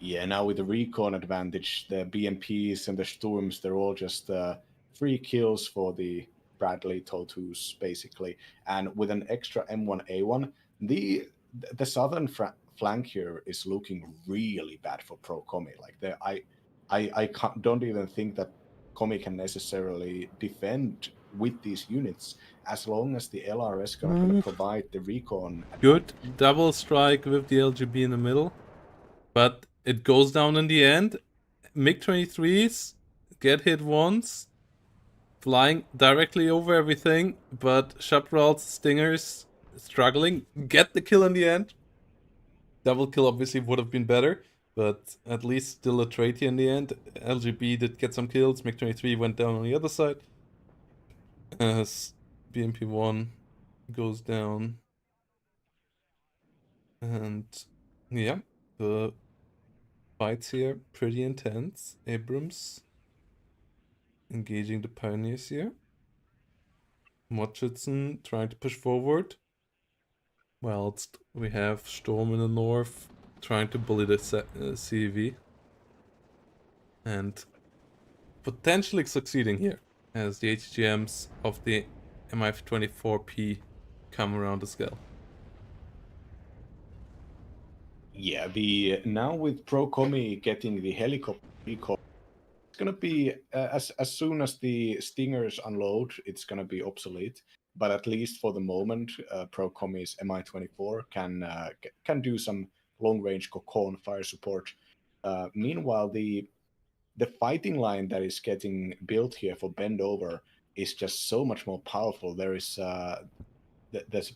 Yeah, now with the recon advantage, the BMPs and the Storms, they're all just free kills for the Bradley Totus, basically. And with an extra M1A1, the southern flank here is looking really bad for ProKommy. Like, I don't even think that Kommy can necessarily defend with these units as long as the LRS gonna provide the recon Good advantage. double strike with the LGB in the middle, but it goes down in the end. MiG-23s get hit once, flying directly over everything, but Chaparral's Stingers struggling, get the kill in the end. Double kill obviously would have been better, but at least still a trade here in the end. LGB did get some kills, MiG-23 went down on the other side. As BMP-1 goes down. And yeah, the fights here pretty intense. Abrams engaging the Pioneers here. Motschützen trying to push forward. Whilst we have Storm in the north trying to bully the CEV. And potentially succeeding here as the HGMs of the MIF-24P come around as well. Yeah, the now with ProKommy getting the helicopter recall, it's gonna be as soon as the Stingers unload, it's gonna be obsolete. But at least for the moment, ProKommy's Mi-24 can do some long range Cocoon fire support. Meanwhile, the fighting line that is getting built here for Bendover is just so much more powerful. There's a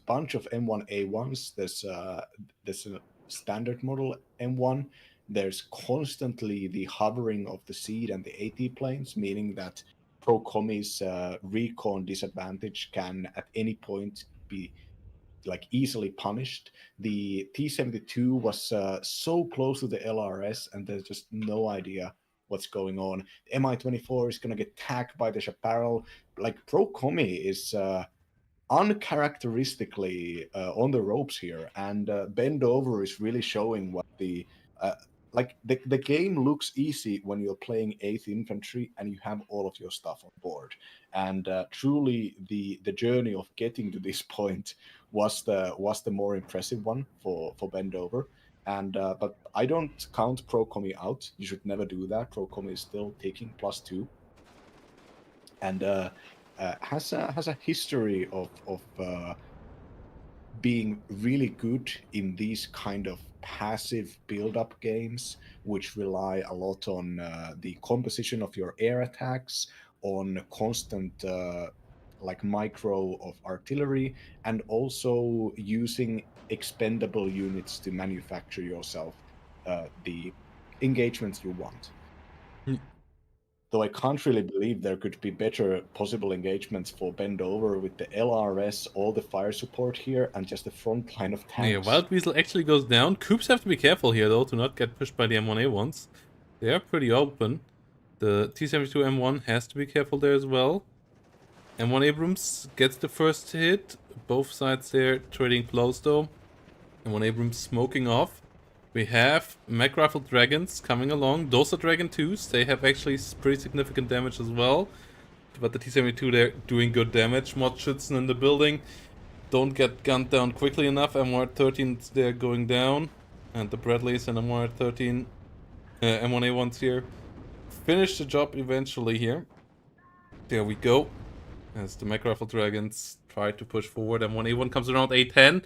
bunch of M1A1s. There's a standard model M1. There's constantly the hovering of the seed and the AT planes, meaning that ProKommy's recon disadvantage can at any point be like easily punished. The T-72 was so close to the LRS, and there's just no idea what's going on. The Mi-24 is going to get tagged by the Chaparral. Like, ProKommy is uncharacteristically on the ropes here, and Bendover is really showing what uh, the game looks easy when you're playing 8th Infantry and you have all of your stuff on board. And truly, the journey of getting to this point was the more impressive one for Bendover. And but I don't count ProKommy out. You should never do that. ProKommy is still taking +2, and has a history of being really good in these kind of passive build-up games, which rely a lot on the composition of your air attacks, on constant like micro of artillery, and also using expendable units to manufacture yourself the engagements you want. Though I can't really believe there could be better possible engagements for Bendover with the LRS, all the fire support here, and just the front line of tanks. Yeah, Wild Weasel actually goes down. Coops have to be careful here, though, to not get pushed by the M1A1s. They are pretty open. The T-72 M1 has to be careful there as well. M1 Abrams gets the first hit. Both sides there trading blows, though. M1 Abrams smoking off. We have Mech Rifle Dragons coming along. Those are Dragon 2s. They have actually pretty significant damage as well. But the T-72, they're doing good damage. Motschützen in the building don't get gunned down quickly enough. M113 there going down. And the Bradleys and M113 M1A1s here finish the job eventually here. There we go. As the Mech Rifle Dragons try to push forward, M1A1 comes around A10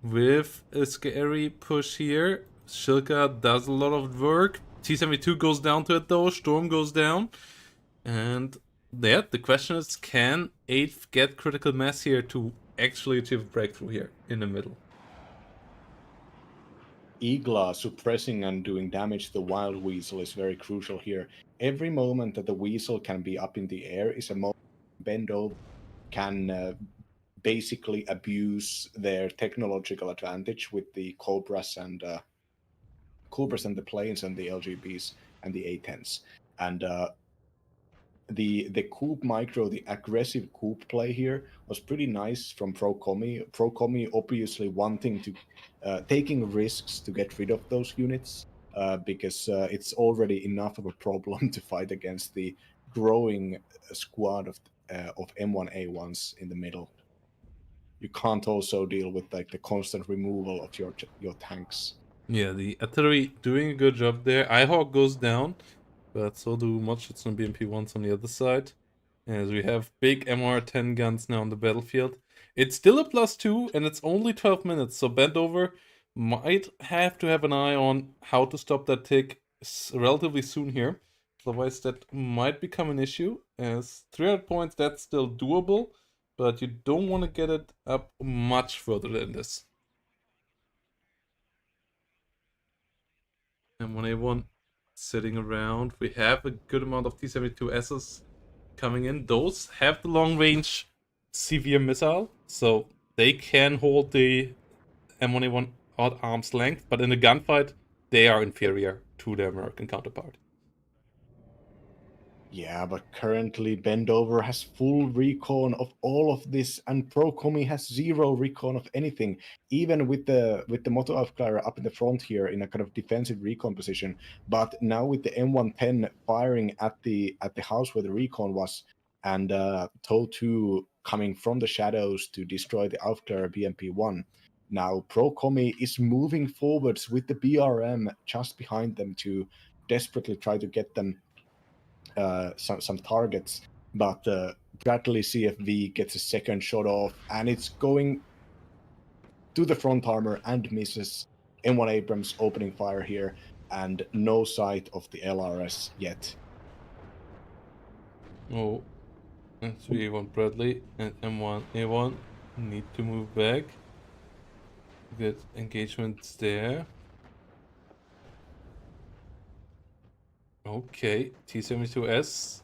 with a scary push here. Shilka does a lot of work. T-72 goes down to it though. Storm goes down. And yeah, the question is, can 8th get critical mass here to actually achieve a breakthrough here in the middle? Igla suppressing and doing damage to the Wild Weasel is very crucial here. Every moment that the Weasel can be up in the air is a moment Bendover can basically abuse their technological advantage with the Cobras and the planes and the LGBs and the A10s. And the coup micro, the aggressive coup play here was pretty nice from ProKommy. ProKommy obviously wanting to taking risks to get rid of those units because it's already enough of a problem to fight against the growing squad of M1A1s in the middle. You can't also deal with like the constant removal of your tanks. Yeah, the artillery doing a good job there. Ihawk goes down, but so do Mudshoots and BMP-1s on the other side. As we have big MR10 guns now on the battlefield. It's still a +2, and it's only 12 minutes, so Bendover might have to have an eye on how to stop that tick relatively soon here. Otherwise, that might become an issue, as 300 points, that's still doable, but you don't want to get it up much further than this. M1A1 sitting around. We have a good amount of T-72Ss coming in. Those have the long range severe missile, so they can hold the M1A1 at arm's length, but in a gunfight, they are inferior to their American counterpart. Yeah, but currently Bendover has full recon of all of this, and ProKommy has zero recon of anything. Even with the Moto Aufklärer up in the front here in a kind of defensive recon position, but now with the M110 firing at the house where the recon was, and TOW2 coming from the shadows to destroy the Aufklärer BMP1. Now ProKommy is moving forwards with the BRM just behind them to desperately try to get them some targets, but Bradley CFV gets a second shot off, and it's going to the front armor and misses. M1 Abrams opening fire here, and no sight of the LRS yet. Oh, S3A1 Bradley and M1A1 need to move back. Good engagements there. Okay, T-72S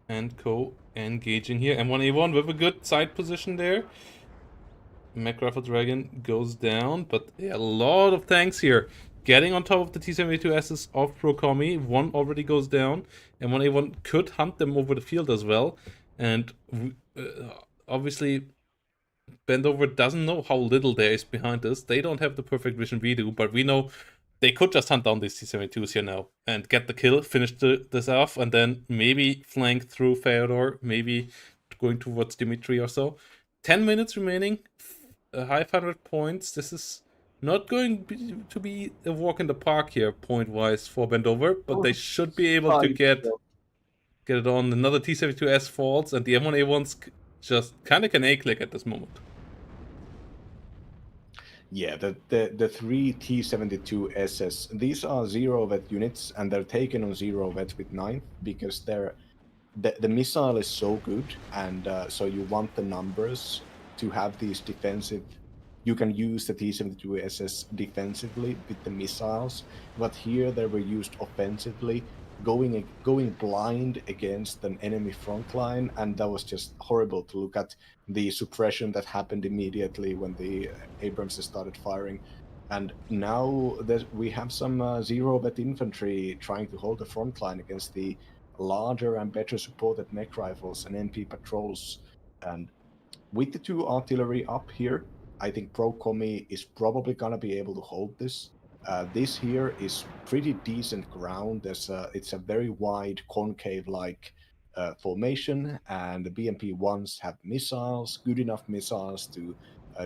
and co engaging here. M1A1 with a good side position there. Mech Rifle Dragon goes down, but a lot of tanks here. Getting on top of the T-72Ss of Procomi. One already goes down, and M1A1 could hunt them over the field as well. And obviously, Bendover doesn't know how little there is behind us. They don't have the perfect vision we do, but we know they could just hunt down these T-72s here now and get the kill, finish this off, and then maybe flank through Feodor, maybe going towards Dimitri or so. 10 minutes remaining, high 500 points. This is not going to be a walk in the park here, point-wise, for Bendover, but they should be able to get it on. Another T-72S falls, and the M1A1s just kind of can A-click at this moment. Yeah, the three T-72SS, these are zero vet units, and they're taken on zero vet with 9 because the missile is so good, and so you want the numbers to have these defensive. You can use the T-72SS defensively with the missiles, but here they were used offensively, going blind against an enemy front line, and that was just horrible to look at the suppression that happened immediately when the Abrams started firing. And now that we have some zero vet infantry trying to hold the front line against the larger and better supported mech rifles and MP patrols. And with the 2 artillery up here, I think ProKommy is probably gonna be able to hold this. This here is pretty decent ground. It's a very wide concave-like formation, and the BMP-1s have missiles, good enough missiles to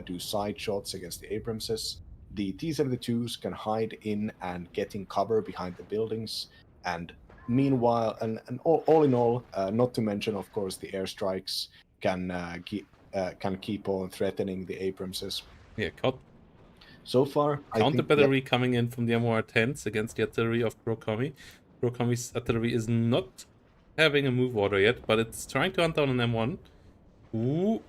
do side shots against the Abramses. the T-72s can hide in and get in cover behind the buildings, and meanwhile, and all in all, not to mention, of course, the airstrikes can keep on threatening the Abramses. Yeah, so far, I counter think battery coming in from the MOR-10s against the artillery of ProKommy. ProKommy's artillery is not having a move order yet, but it's trying to hunt down an M1. Ooh,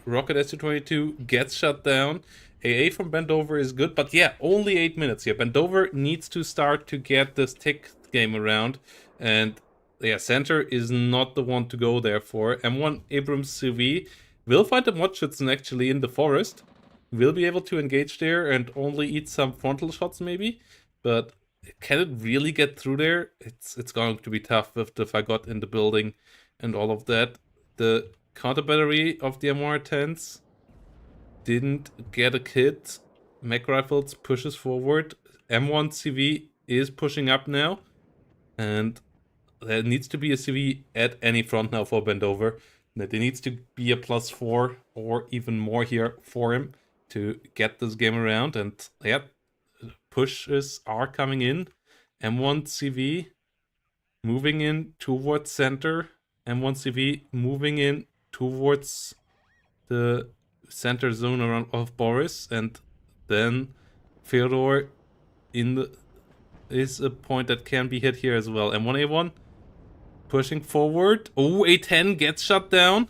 Rocket Su-22 gets shut down. AA from Bendover is good, but yeah, only 8 minutes here. Bendover needs to start to get this tick game around, and yeah, center is not the one to go there for. M1 Abrams CV will find a Modschützen actually in the forest. Will be able to engage there and only eat some frontal shots maybe, but can it really get through there? It's going to be tough with the Fagot in the building and all of that. The counter battery of the MR10s didn't get a kit. Mech Rifles pushes forward. M1 CV is pushing up now, and there needs to be a CV at any front now for Bendover. There needs to be a +4 or even more here for him to get this game around. And yeah, pushes are coming in. M1 CV moving in towards center. M1 CV moving in towards the center zone around of Boris, and then Fyodor is a point that can be hit here as well. M1A1 pushing forward. Oh, A10 gets shut down.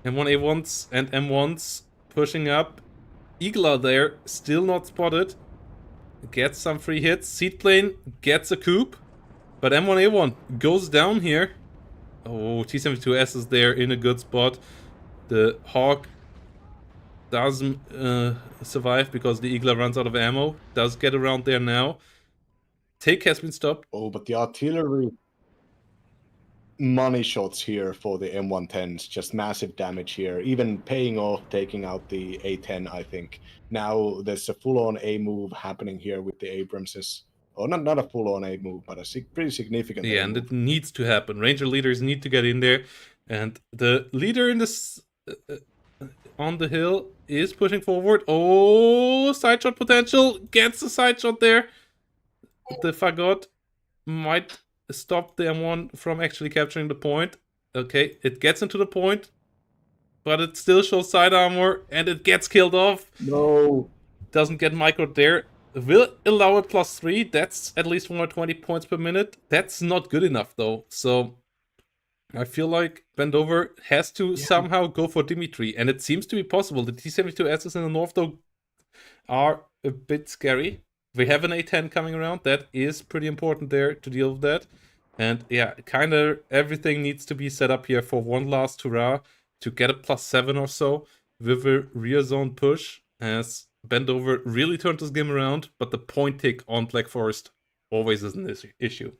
M1A1s and M1s pushing up. Igla there, still not spotted. Gets some free hits. Seedplane gets a coup. But M1A1 goes down here. Oh, T-72S is there in a good spot. The Hawk does survive because the Igla runs out of ammo. Does get around there now. Take has been stopped. Oh, but the artillery money shots here for the M110s, just massive damage here, even paying off taking out the A10, I think. Now there's a full-on A move happening here with the Abramses. Or not a full-on A move, but a pretty significant Yeah, A and move. it needs to happen. Ranger leaders need to get in there. And the leader in this on the hill is pushing forward. Oh, side shot potential. Gets a side shot there. The Fagot might stop the M1 from actually capturing the point. Okay, it gets into the point, but it still shows side armor, and it gets killed off. No. Doesn't get microed there. Will allow it +3. That's at least 120 points per minute. That's not good enough, though. So I feel like Bendover has to somehow go for Dimitri, and it seems to be possible. The T-72Ss in the north, though, are a bit scary. We have an A10 coming around. That is pretty important there to deal with that. And yeah, kind of everything needs to be set up here for one last hurrah to get a +7 or so with a rear zone push, as Bendover really turned this game around, but the point tick on Black Forest always is an issue.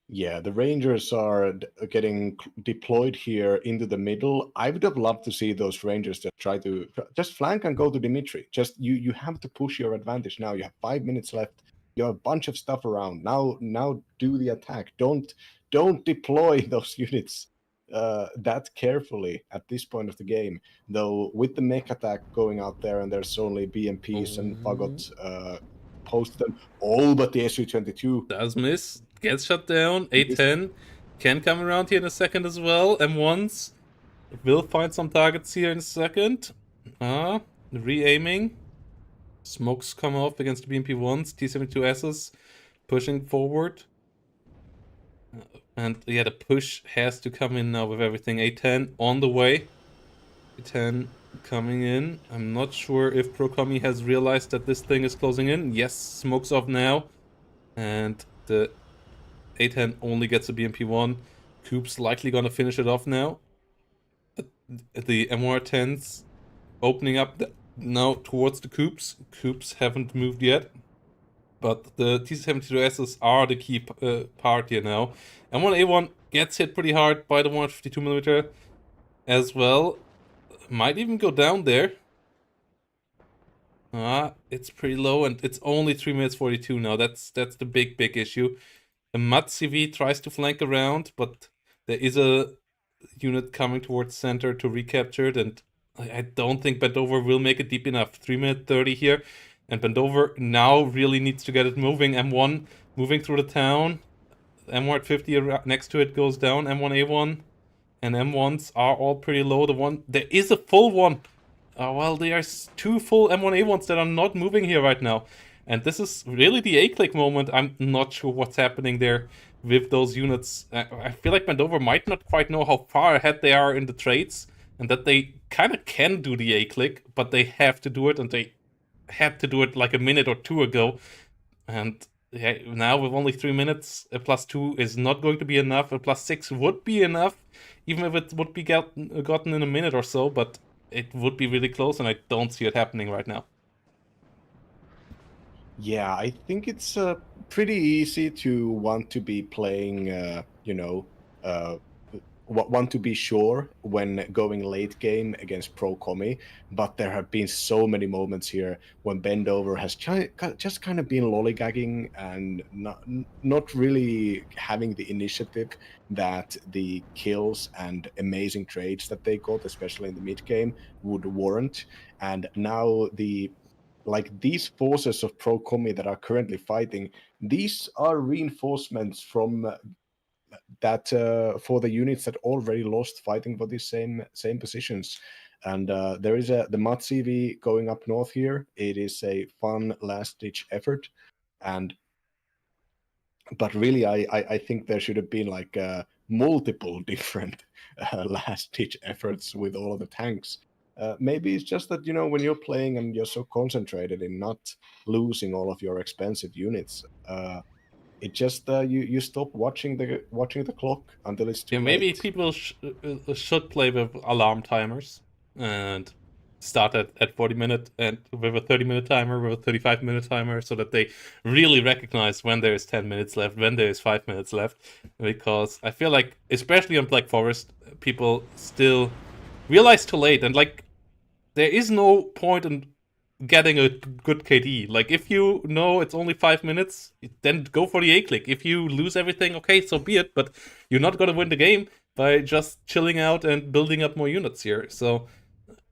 Yeah, the Rangers are getting deployed here into the middle. I would have loved to see those Rangers that try to just flank and go to Dimitri. Just you have to push your advantage now. You have 5 minutes left. You have a bunch of stuff around. Now do the attack. Don't deploy those units that carefully at this point of the game. Though with the mech attack going out there and there's only BMPs and Fagot post them. Oh, but the Su-22 does miss. Gets shut down. A10 can come around here in a second as well. M1s will find some targets here in a second. Re-aiming. Smokes come off against the BMP1s. T-72Ss pushing forward. And yeah, the push has to come in now with everything. A10 on the way. A10 coming in. I'm not sure if Procomi has realized that this thing is closing in. Yes, smokes off now. And the A10 only gets a BMP1. Coop's likely gonna finish it off now. The MR10s opening up now towards the Coops. Coops haven't moved yet. But the T-72Ss are the key part here now. M1A1 gets hit pretty hard by the 152mm as well. Might even go down there. It's pretty low, and it's only 3 minutes 42 now. That's the big issue. A Mud CV tries to flank around, but there is a unit coming towards center to recapture it, and I don't think Bendover will make it deep enough. 3-minute 30 here. And Bendover now really needs to get it moving. M1 moving through the town. M1 at 50 next to it goes down. M1A1 and M1s are all pretty low. There is a full one. Well, there's two full M1A1s that are not moving here right now. And this is really the A-click moment. I'm not sure what's happening there with those units. I feel like Bendover might not quite know how far ahead they are in the trades, and that they kind of can do the A-click, but they have to do it, and they had to do it like a minute or two ago. And yeah, now with only 3 minutes, a +2 is not going to be enough. A +6 would be enough, even if it would be gotten in a minute or so, but it would be really close, and I don't see it happening right now. Yeah, I think it's pretty easy to want to be playing, want to be sure when going late game against ProKommy, but there have been so many moments here when Bendover has just kind of been lollygagging and not really having the initiative that the kills and amazing trades that they got, especially in the mid game, would warrant. And now these forces of ProKommy that are currently fighting, these are reinforcements from that for the units that already lost fighting for these same positions. And there is the Mat CV going up north here. It is a fun last-ditch effort, but really, I think there should have been like multiple different last-ditch efforts with all of the tanks. Maybe it's just that when you're playing and you're so concentrated in not losing all of your expensive units, it just you stop watching the clock until it's too Yeah, maybe late. people should play with alarm timers and start at 40-minute and with a 30-minute timer, with a 35-minute timer, so that they really recognize when there is 10 minutes left, when there is 5 minutes left. Because I feel like, especially on Black Forest, people still realize too late, and like there is no point in getting a good KD. Like, if you know it's only 5 minutes, then go for the A-click. If you lose everything, okay, so be it, but you're not gonna win the game by just chilling out and building up more units here. So,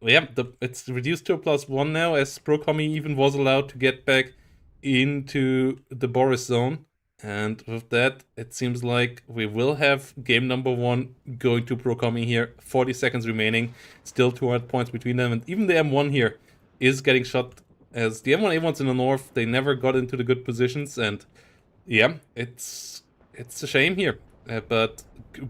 yeah, it's reduced to a +1 now, as Procomi even was allowed to get back into the Boris zone. And with that, it seems like we will have game number 1 going to Procomi here. 40 seconds remaining, still 200 points between them, and even the M1 here is getting shot, as the M1A1s in the north, they never got into the good positions, and yeah, it's a shame here. But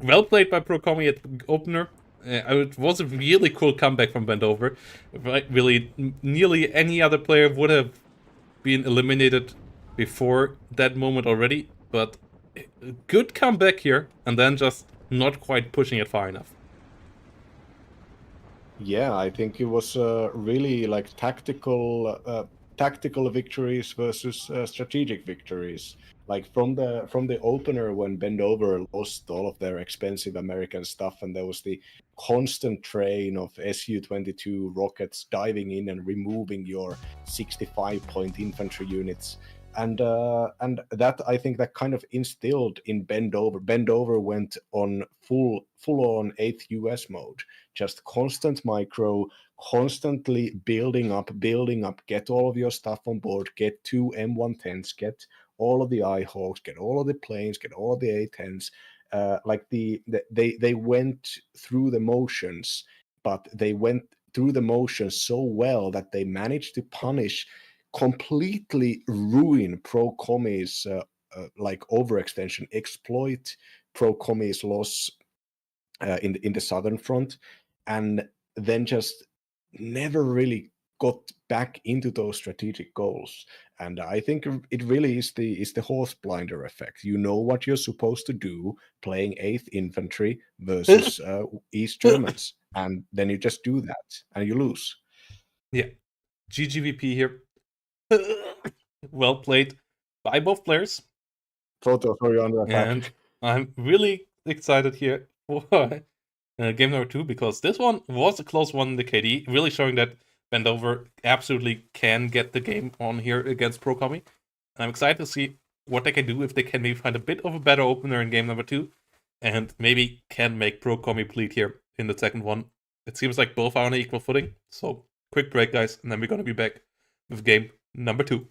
well played by Procomi at opener. It was a really cool comeback from Bendover. Right, really, nearly any other player would have been eliminated before that moment already, but a good comeback here, and then just not quite pushing it far enough. Yeah, I think it was really like tactical victories versus strategic victories. Like from the opener when Bendover lost all of their expensive American stuff, and there was the constant train of Su-22 rockets diving in and removing your 65-point infantry units. And that, I think, that kind of instilled in Bendover. Bendover went on full on 8th US mode, just constant micro, constantly building up, get all of your stuff on board, get 2 M110s, get all of the iHawks, get all of the planes, get all of the A10s. They went through the motions, but they went through the motions so well that they managed to completely ruin ProKommy's overextension, exploit ProKommy's loss in the southern front, and then just never really got back into those strategic goals. And I think it really is the horse blinder effect. You know what you're supposed to do playing 8th Infantry versus East Germans, and then you just do that and you lose. Yeah, GGVP here. Well played by both players. Proto for you under attack. And I'm really excited here for game number 2, because this one was a close one in the KD, really showing that Bendover absolutely can get the game on here against Procomi. I'm excited to see what they can do, if they can maybe find a bit of a better opener in game number 2, and maybe can make Procomi bleed here in the second one. it seems like both are on equal footing. So quick break, guys, and then we're gonna be back with game number 2.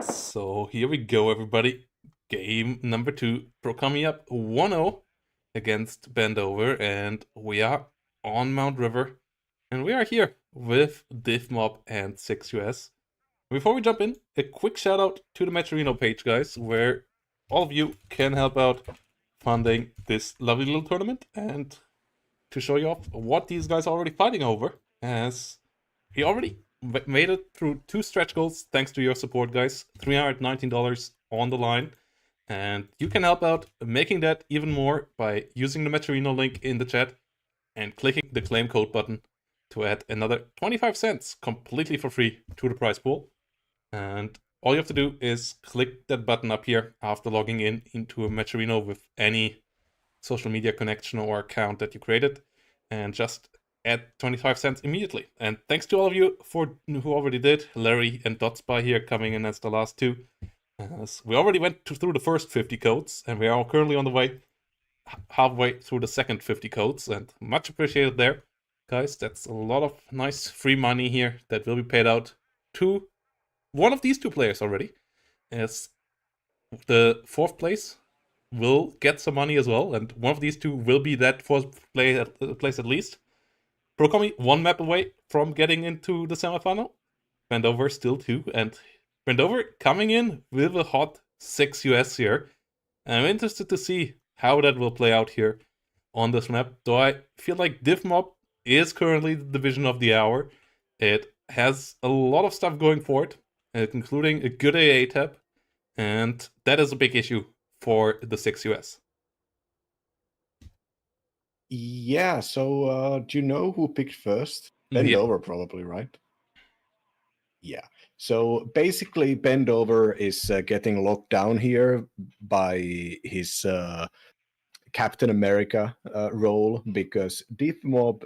So here we go, everybody. Game number 2. ProKommy up 1-0 against Bendover, and we are on Mount River. And we are here with Div1 and 6US. Before we jump in, a quick shout out to the Matcherino page, guys, where all of you can help out funding this lovely little tournament, and to show you off what these guys are already fighting over, as we already made it through 2 stretch goals thanks to your support, guys. $319 on the line, and you can help out making that even more by using the Matcherino link in the chat and clicking the claim code button to add another 25 cents completely for free to the prize pool. And all you have to do is click that button up here after logging in into a Matcherino with any social media connection or account that you created, and just add 25 cents immediately. And thanks to all of you who already did. Larry and Dotspy here coming in as the last 2. We already went through the first 50 codes, and we are currently on the way halfway through the second 50 codes, and much appreciated there. guys. That's a lot of nice free money here that will be paid out to one of these two players already. As the fourth place will get some money as well, and one of these two will be that fourth place at least. Procomi, one map away from getting into the semifinal. Bendover still two, and Bendover coming in with a hot 6 US here. I'm interested to see how that will play out here on this map, though I feel like Div1&2 is currently the division of the hour. It has a lot of stuff going for it, including a good AA tab, and that is a big issue for the 6 US. Yeah, so do you know who picked first? Bendover, probably, right? Yeah. So basically, Bendover is getting locked down here by his Captain America role, because Div1&2,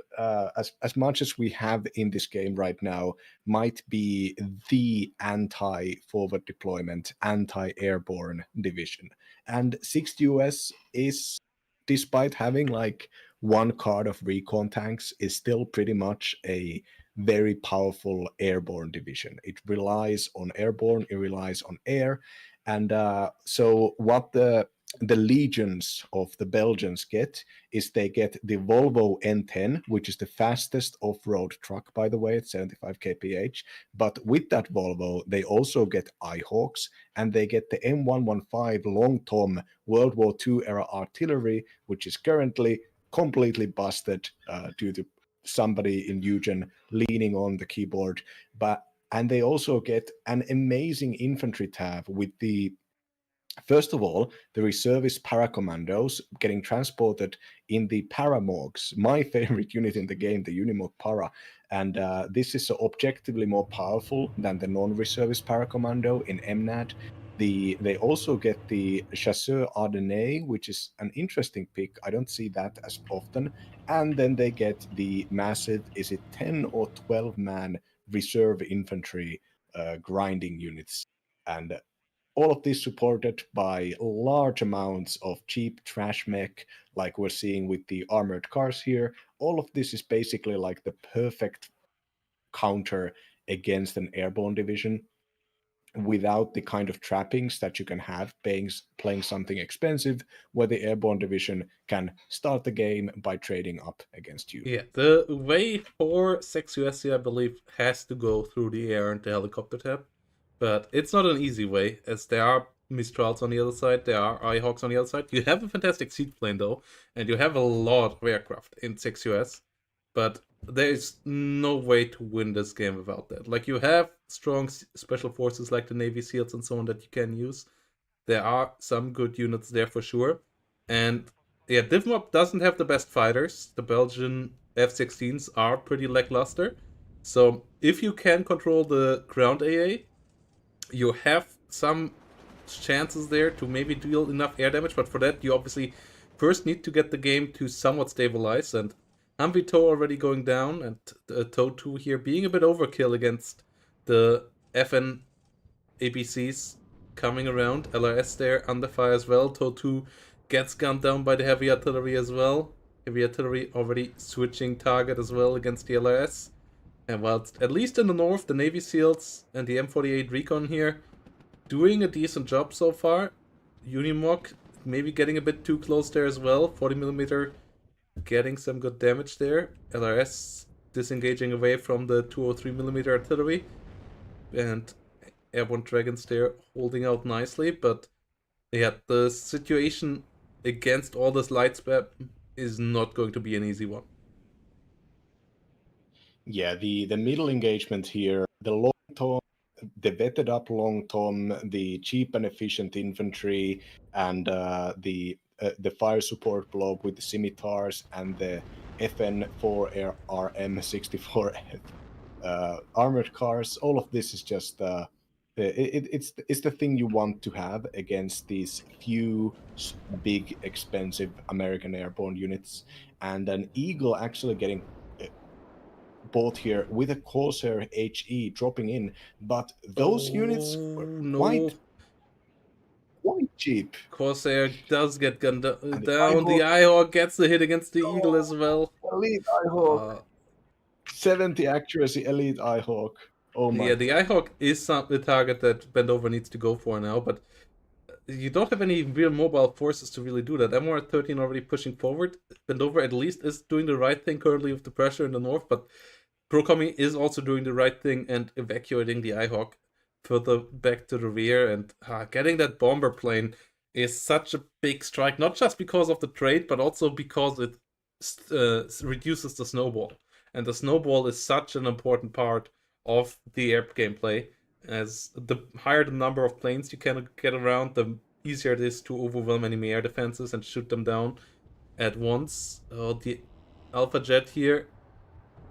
as much as we have in this game right now, might be the anti-forward deployment, anti-airborne division. And 6th US is, despite having like one card of recon tanks, is still pretty much a very powerful airborne division. It relies on airborne, it relies on air. And so what the legions of the Belgians get is they get the Volvo N10, which is the fastest off-road truck, by the way, at 75 kph. But with that Volvo, they also get iHawks, and they get the M115 Long Tom World War II era artillery, which is currently completely busted due to somebody in Eugen leaning on the keyboard. And they also get an amazing infantry tab with the, first of all, the reservist paracommandos getting transported in the Paramorgs, my favorite unit in the game, the Unimog Para. And this is objectively more powerful than the non-reservist paracommando in MNAD. They also get the Chasseur Ardennais, which is an interesting pick. I don't see that as often. And then they get the massive, is it 10 or 12 man reserve infantry grinding units. And all of this supported by large amounts of cheap trash mech, like we're seeing with the armored cars here. All of this is basically like the perfect counter against an airborne division, without the kind of trappings that you can have playing something expensive, where the airborne division can start the game by trading up against you. Yeah, the way for 6 USC, I believe, has to go through the air and the helicopter tab. But it's not an easy way, as there are Mistrals on the other side, there are iHawks on the other side. You have a fantastic seed plane, though, and you have a lot of aircraft in 6 US. But there is no way to win this game without that. Like, you have strong special forces like the Navy SEALs and so on that you can use. There are some good units there for sure. And yeah, Div1&2 doesn't have the best fighters. The Belgian F-16s are pretty lackluster. So if you can control the ground AA, you have some chances there to maybe deal enough air damage. But for that, you obviously first need to get the game to somewhat stabilize. And Humvee Tow already going down, and Tow 2 here being a bit overkill against the FN APCs coming around. LRS there under fire as well. Tow 2 gets gunned down by the heavy artillery as well. Heavy artillery already switching target as well against the LRS. And whilst at least in the north, the Navy SEALs and the M48 Recon here doing a decent job so far. Unimog maybe getting a bit too close there as well. 40mm getting some good damage there. LRS disengaging away from the 203mm artillery. And Airborne Dragons there holding out nicely. But yeah, the situation against all this light spam is not going to be an easy one. Yeah, the middle engagement here, the long tom, the vetted up long tom, the cheap and efficient infantry, and the fire support blob with the scimitars and the FN4 RM64 armored cars. All of this is just it's the thing you want to have against these few big expensive American airborne units, and an Eagle actually getting bought here with a Corsair HE dropping in, but those units were quite cheap. Corsair does get gunned down. And The Eyehawk gets the hit against the Eagle as well. Elite iHawk. 70 accuracy elite Eyehawk. Oh my Yeah, the Eyehawk is the target that Bendover needs to go for now, but you don't have any real mobile forces to really do that. MR at 13 already pushing forward. Bendover at least is doing the right thing currently with the pressure in the north, but ProKommy is also doing the right thing and evacuating the Eyehawk further back to the rear. And getting that bomber plane is such a big strike, not just because of the trade, but also because it reduces the snowball. And the snowball is such an important part of the air gameplay. As the higher the number of planes you can get around, the easier it is to overwhelm enemy air defenses and shoot them down at once. The Alpha Jet here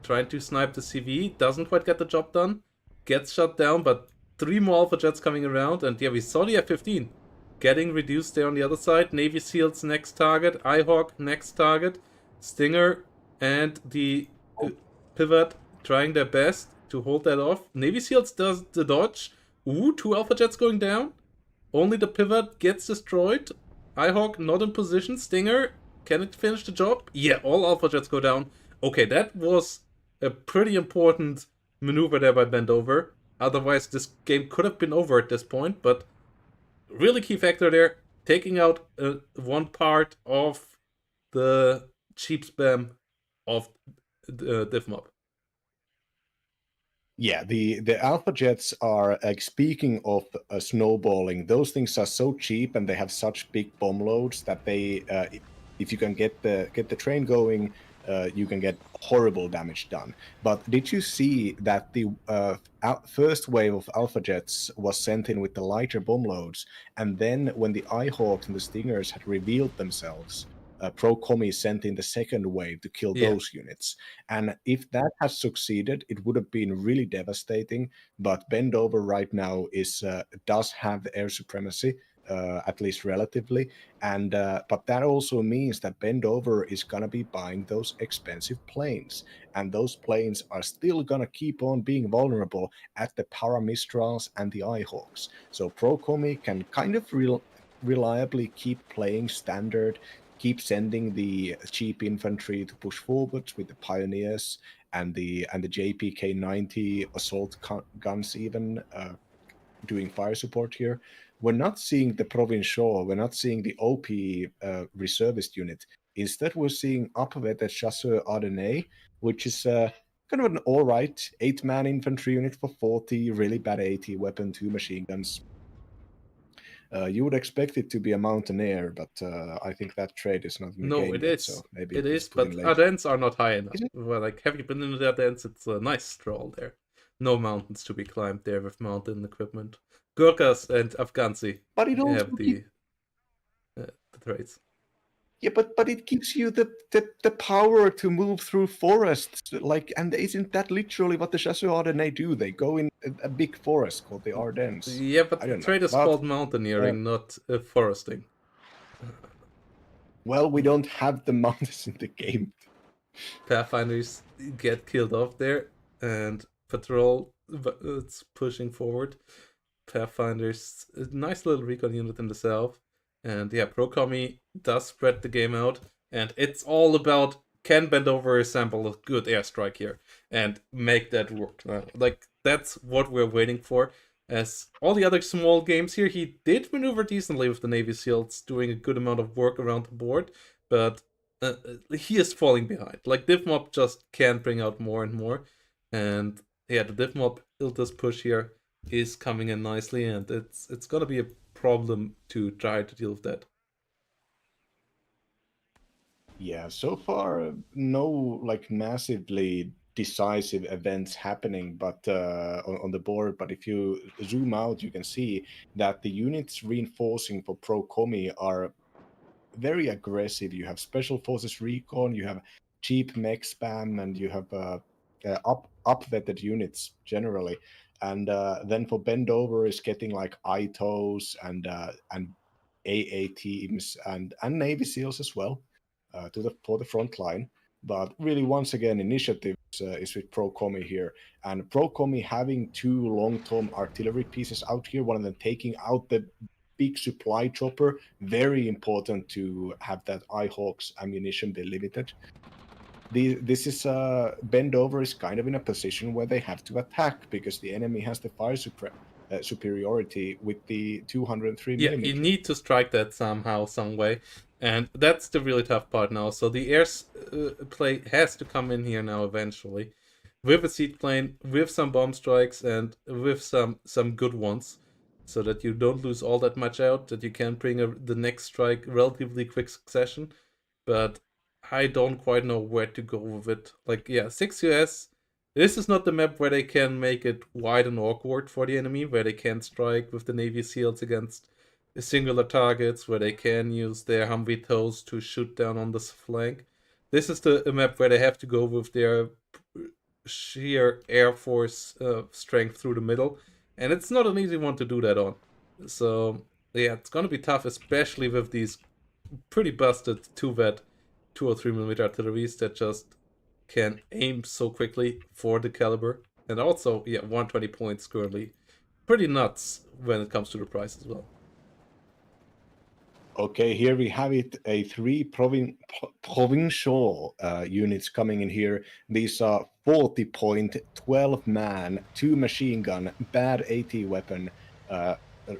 trying to snipe the CV, doesn't quite get the job done, gets shot down, but 3 more Alpha Jets coming around, and yeah, we saw the F-15 getting reduced there on the other side. Navy SEALs next target, Eyehawk next target, Stinger and the Pivot trying their best to hold that off. Navy SEALs does the dodge. Ooh, 2 Alpha Jets going down. Only the Pivot gets destroyed. Eyehawk not in position. Stinger, can it finish the job? Yeah, all Alpha Jets go down. Okay, that was a pretty important maneuver there by Bendover. Otherwise, this game could have been over at this point, but really key factor there, taking out one part of the cheap spam of Div1&2. Yeah, the Alpha Jets are like, speaking of snowballing, those things are so cheap and they have such big bomb loads that they if you can get the train going, you can get horrible damage done. But did you see that the first wave of Alpha Jets was sent in with the lighter bomb loads, and then when the Eyehawks and the Stingers had revealed themselves, ProKommy sent in the second wave to kill those units. And if that has succeeded, it would have been really devastating. But Bendover right now does have the air supremacy, at least relatively. And but that also means that Bendover is gonna be buying those expensive planes, and those planes are still gonna keep on being vulnerable at the Paramistrals and the Eyehawks. So ProKommy can kind of reliably keep playing standard, keep sending the cheap infantry to push forwards with the pioneers and the JPK 90 assault guns even doing fire support here. We're not seeing the Provincial, we're not seeing the OP reservist unit. Instead, we're seeing upwetted Chasseur Ardennais, which is kind of an all right 8-man infantry unit for 40, really bad 80 weapon, 2 machine guns. You would expect it to be a mountaineer, but I think that trade is not in the game yet, so maybe it is, but late. Ardennes are not high enough. Well, like, have you been in the Ardennes? It's a nice stroll there. No mountains to be climbed there with mountain equipment. Gurkhas and Afghansi have the traits. Yeah, but it gives you the power to move through forests, like, and isn't that literally what the Chasseurs Ardennais do? They go in a big forest called the Ardennes. Yeah, but the trait is called mountaineering, not foresting. Well, we don't have the mountains in the game. Pathfinders get killed off there, and Patrol it's pushing forward. Pathfinders, a nice little recon unit in the south. And yeah, ProKommy does spread the game out, and it's all about can Bendover assemble a good airstrike here and make that work. Like, that's what we're waiting for. As all the other small games here, he did maneuver decently with the Navy SEALs, doing a good amount of work around the board, but he is falling behind. Like, Div1&2 just can't bring out more and more, and yeah, the Div1&2 Iltis push here is coming in nicely, and it's gonna be a problem to try to deal with that. Yeah, so far no like massively decisive events happening, but on the board. But if you zoom out, you can see that the units reinforcing for ProKommy are very aggressive. You have Special Forces Recon, you have cheap mech spam, and you have up-vetted units generally. And then for Bendover is getting like ITOs and AA teams and Navy SEALs as well for the front line. But really, once again, initiative is with ProKommy here. And ProKommy having 2 long-term artillery pieces out here, one of them taking out the big supply chopper, very important to have that Eyehawk's ammunition be limited. this is Bendover is kind of in a position where they have to attack because the enemy has the fire superiority with the 203 Yeah, you millimeter. need to strike that somehow, some way, and that's the really tough part now. So the air play has to come in here now eventually, with a seaplane, with some bomb strikes, and with some good ones, so that you don't lose all that much out. That you can bring the next strike relatively quick succession. But I don't quite know where to go with it. Like, yeah, 6 US. This is not the map where they can make it wide and awkward for the enemy, where they can strike with the Navy SEALs against singular targets, where they can use their Humvee toes to shoot down on the flank. This is a map where they have to go with their sheer air force strength through the middle, and it's not an easy one to do that on. So yeah, it's gonna be tough, especially with these pretty busted 2-vet 203mm artilleries that just can aim so quickly for the caliber. And also, yeah, 120 points currently. Pretty nuts when it comes to the price as well. Okay, here we have it, a three provincial units coming in here. These are 40 point, 12 man, 2 machine gun, bad AT weapon,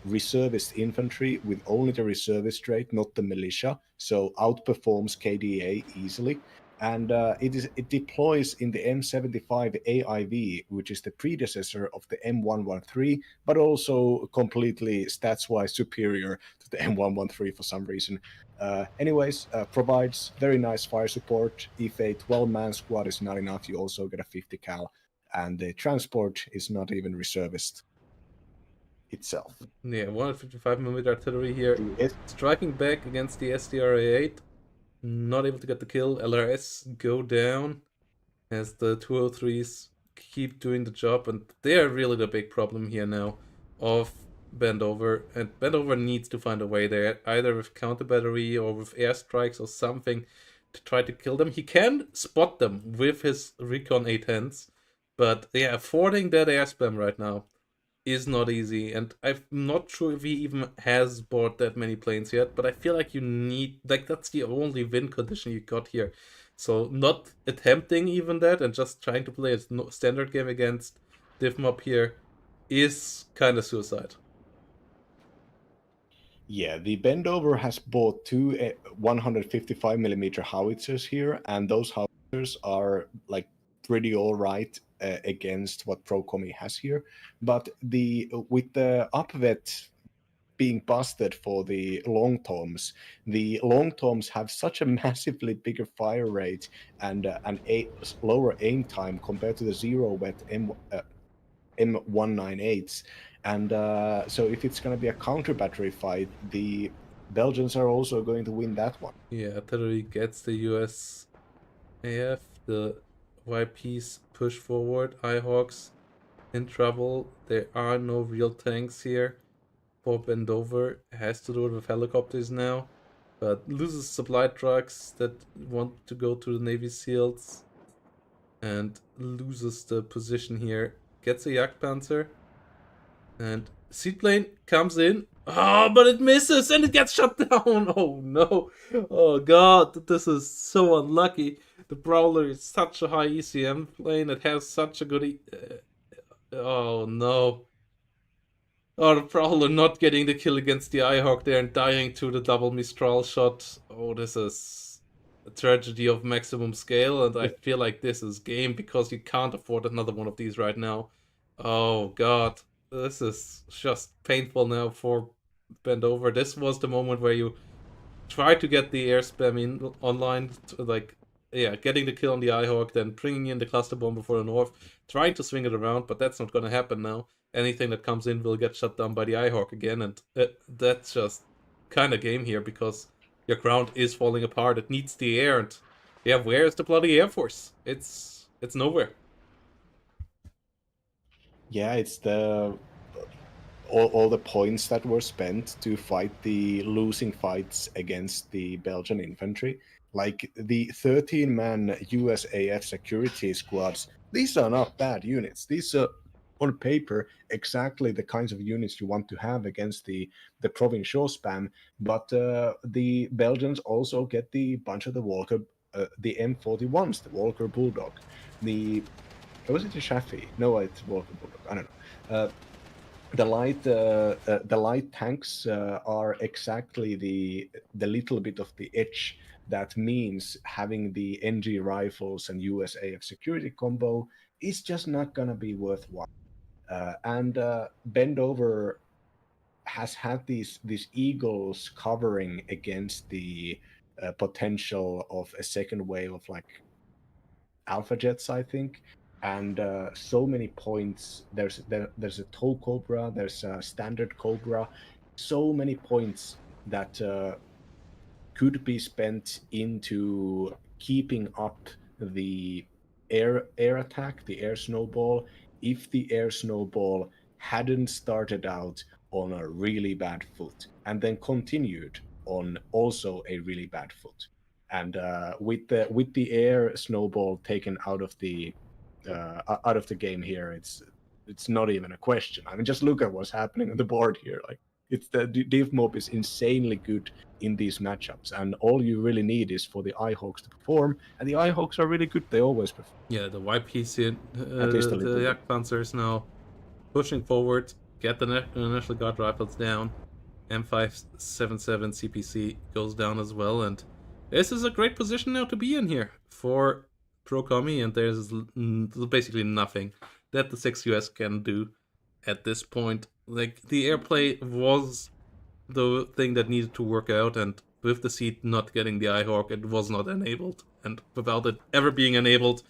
reservist infantry with only the reservist rate, not the militia, so outperforms KDA easily. And it deploys in the M75 AIV, which is the predecessor of the M113, but also completely stats-wise superior to the M113 for some reason. Anyways, provides very nice fire support. If a 12-man squad is not enough, you also get a 50 cal, and the transport is not even reservist itself. Yeah, 155mm artillery here. Yes. Striking back against the SDRA-8. Not able to get the kill. LRS go down as the 203s keep doing the job, and they're really the big problem here now of Bendover. And Bendover needs to find a way there, either with counter battery or with airstrikes or something to try to kill them. He can spot them with his Recon A10s, but yeah, affording that air spam right now is not easy, and I'm not sure if he even has bought that many planes yet, but I feel like you need, like, that's the only win condition you got here. So not attempting even that and just trying to play a standard game against Div1&2 here is kind of suicide. Yeah, the Bendover has bought two 155mm howitzers here, and those howitzers are like pretty all right against what ProKommy has here. But with the upvet being busted for the long toms, the long toms have such a massively bigger fire rate and lower aim time compared to the zero wet M198s. And so if it's going to be a counter battery fight, the Belgians are also going to win that one. Yeah, artillery gets the US AF, the YPs push forward, IHawks in trouble. There are no real tanks here. For Bendover has to do it with helicopters now, but loses supply trucks that want to go to the Navy SEALs and loses the position here. Gets a Jagdpanzer and seaplane comes in. Oh, but it misses and it gets shut down. Oh no. Oh god, this is so unlucky. The Prowler is such a high ECM plane. It has such a good. Oh no. Oh, the Prowler not getting the kill against the Eyehawk there and dying to the double Mistral shot. Oh, this is a tragedy of maximum scale, and I feel like this is game because you can't afford another one of these right now. Oh god, this is just painful now for Bendover. This was the moment where you try to get the air spam in online, like, yeah, getting the kill on the Eyehawk, then bringing in the cluster bomber for the north, trying to swing it around, but that's not going to happen now. Anything that comes in will get shut down by the Eyehawk again, and that's just kind of game here because your ground is falling apart. It needs the air, and yeah, where is the bloody Air Force? It's nowhere. Yeah, it's the all the points that were spent to fight the losing fights against the Belgian infantry. Like the 13-man USAF security squads, these are not bad units. These are on paper exactly the kinds of units you want to have against the provincial spam. But the Belgians also get the bunch of the the M41s, the Walker Bulldog, the was it the Chaffee? No, it's Walker Bulldog. I don't know. The light tanks are exactly the little bit of the edge that means having the NG rifles and USAF security combo is just not gonna be worthwhile. And Bendover has had these eagles covering against the potential of a second wave of like alpha jets, I think, and so many points. There's a tow cobra, there's a standard cobra, so many points that could be spent into keeping up the air attack, the air snowball. If the air snowball hadn't started out on a really bad foot and then continued on also a really bad foot, and with the air snowball taken out of the game here, it's not even a question. I mean, just look at what's happening on the board here. Like, it's the Div Mob is insanely good in these matchups, and all you really need is for the iHawks to perform, and the iHawks are really good. They always perform. Yeah, the YPC, At least a the little bit. Yak Panzers now pushing forward, get the National Guard rifles down. M577 CPC goes down as well, and this is a great position now to be in here for Procomi, and there's basically nothing that the 6 US can do at this point. Like, the airplay was the thing that needed to work out, and with the seat not getting the iHawk, it was not enabled. And without it ever being enabled,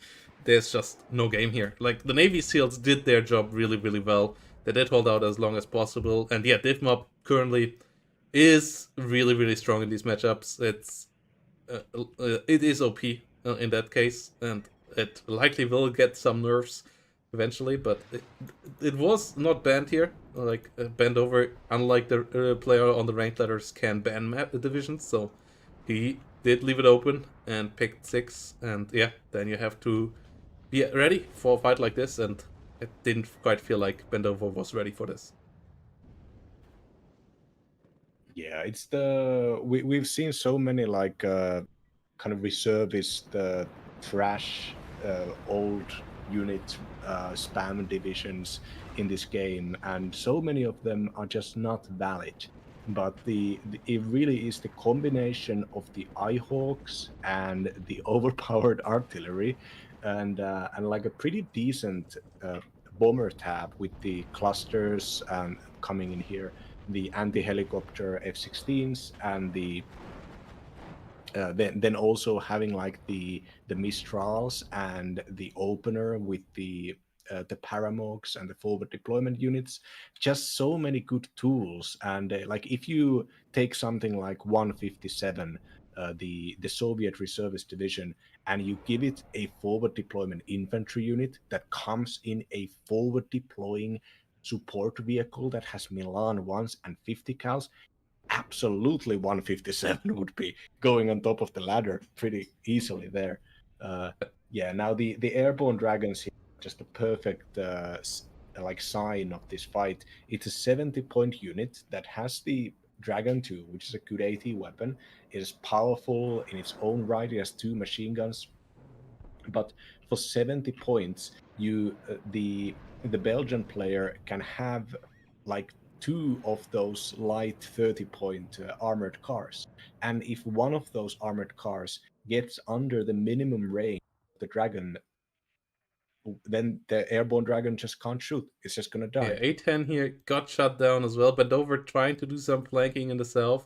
there's just no game here. Like, the Navy SEALs did their job really, really well. They did hold out as long as possible. And yeah, DivMob currently is really, really strong in these matchups. It is OP in that case, and it likely will get some nerfs eventually, but it was not banned here. Like, Bendover, unlike the player on the ranked letters, can ban map divisions, so he did leave it open and picked 6, and yeah, then you have to be ready for a fight like this, and it didn't quite feel like Bendover was ready for this. Yeah, it's we've seen so many like kind of reservist trash old unit spam divisions in this game, and so many of them are just not valid. But it really is the combination of the iHawks and the overpowered artillery, and like a pretty decent bomber tab with the clusters coming in here, the anti-helicopter F-16s, and then also having like the Mistrals and the opener with the Paramogs and the forward deployment units. Just so many good tools. And like, if you take something like 157, the Soviet reservist division, and you give it a forward deployment infantry unit that comes in a forward deploying support vehicle that has Milan 1s and 50 cals, absolutely 157 would be going on top of the ladder pretty easily there. Yeah, now the airborne dragons here are just a perfect like sign of this fight. It's a 70-point unit that has the Dragon 2, which is a good AT weapon. It is powerful in its own right. It has 2 machine guns, but for 70 points, the Belgian player can have like 2 of those light 30-point armored cars, and if one of those armored cars gets under the minimum range of the dragon, then the airborne dragon just can't shoot. It's just gonna Yeah, die. A10 here got shut down as well. Bendover trying to do some flanking in the south,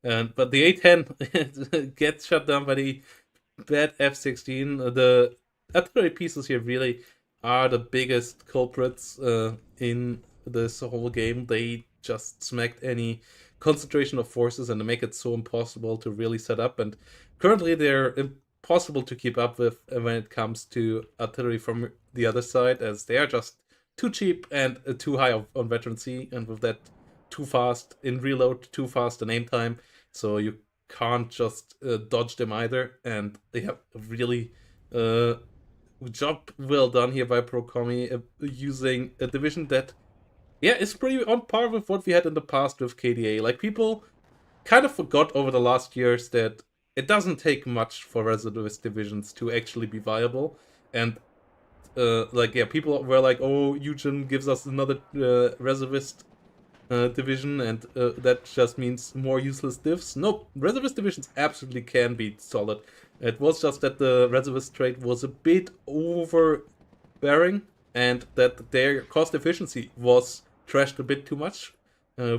but the A10 gets shut down by the bad F-16. The artillery pieces here really are the biggest culprits in this whole game. They just smacked any concentration of forces, and they make it so impossible to really set up. And currently, they're impossible to keep up with when it comes to artillery from the other side, as they are just too cheap and too high on veterancy, and with that, too fast in reload, too fast in aim time. So you can't just dodge them either. And they have a really job well done here by Procomi, using a division that, yeah, is pretty on par with what we had in the past with KDA. Like, people kind of forgot over the last years that it doesn't take much for reservist divisions to actually be viable. And people were like, "Oh, Eugen gives us another reservist division, and that just means more useless divs." Nope, reservist divisions absolutely can be solid. It was just that the reservist trade was a bit overbearing, and that their cost efficiency was trashed a bit too much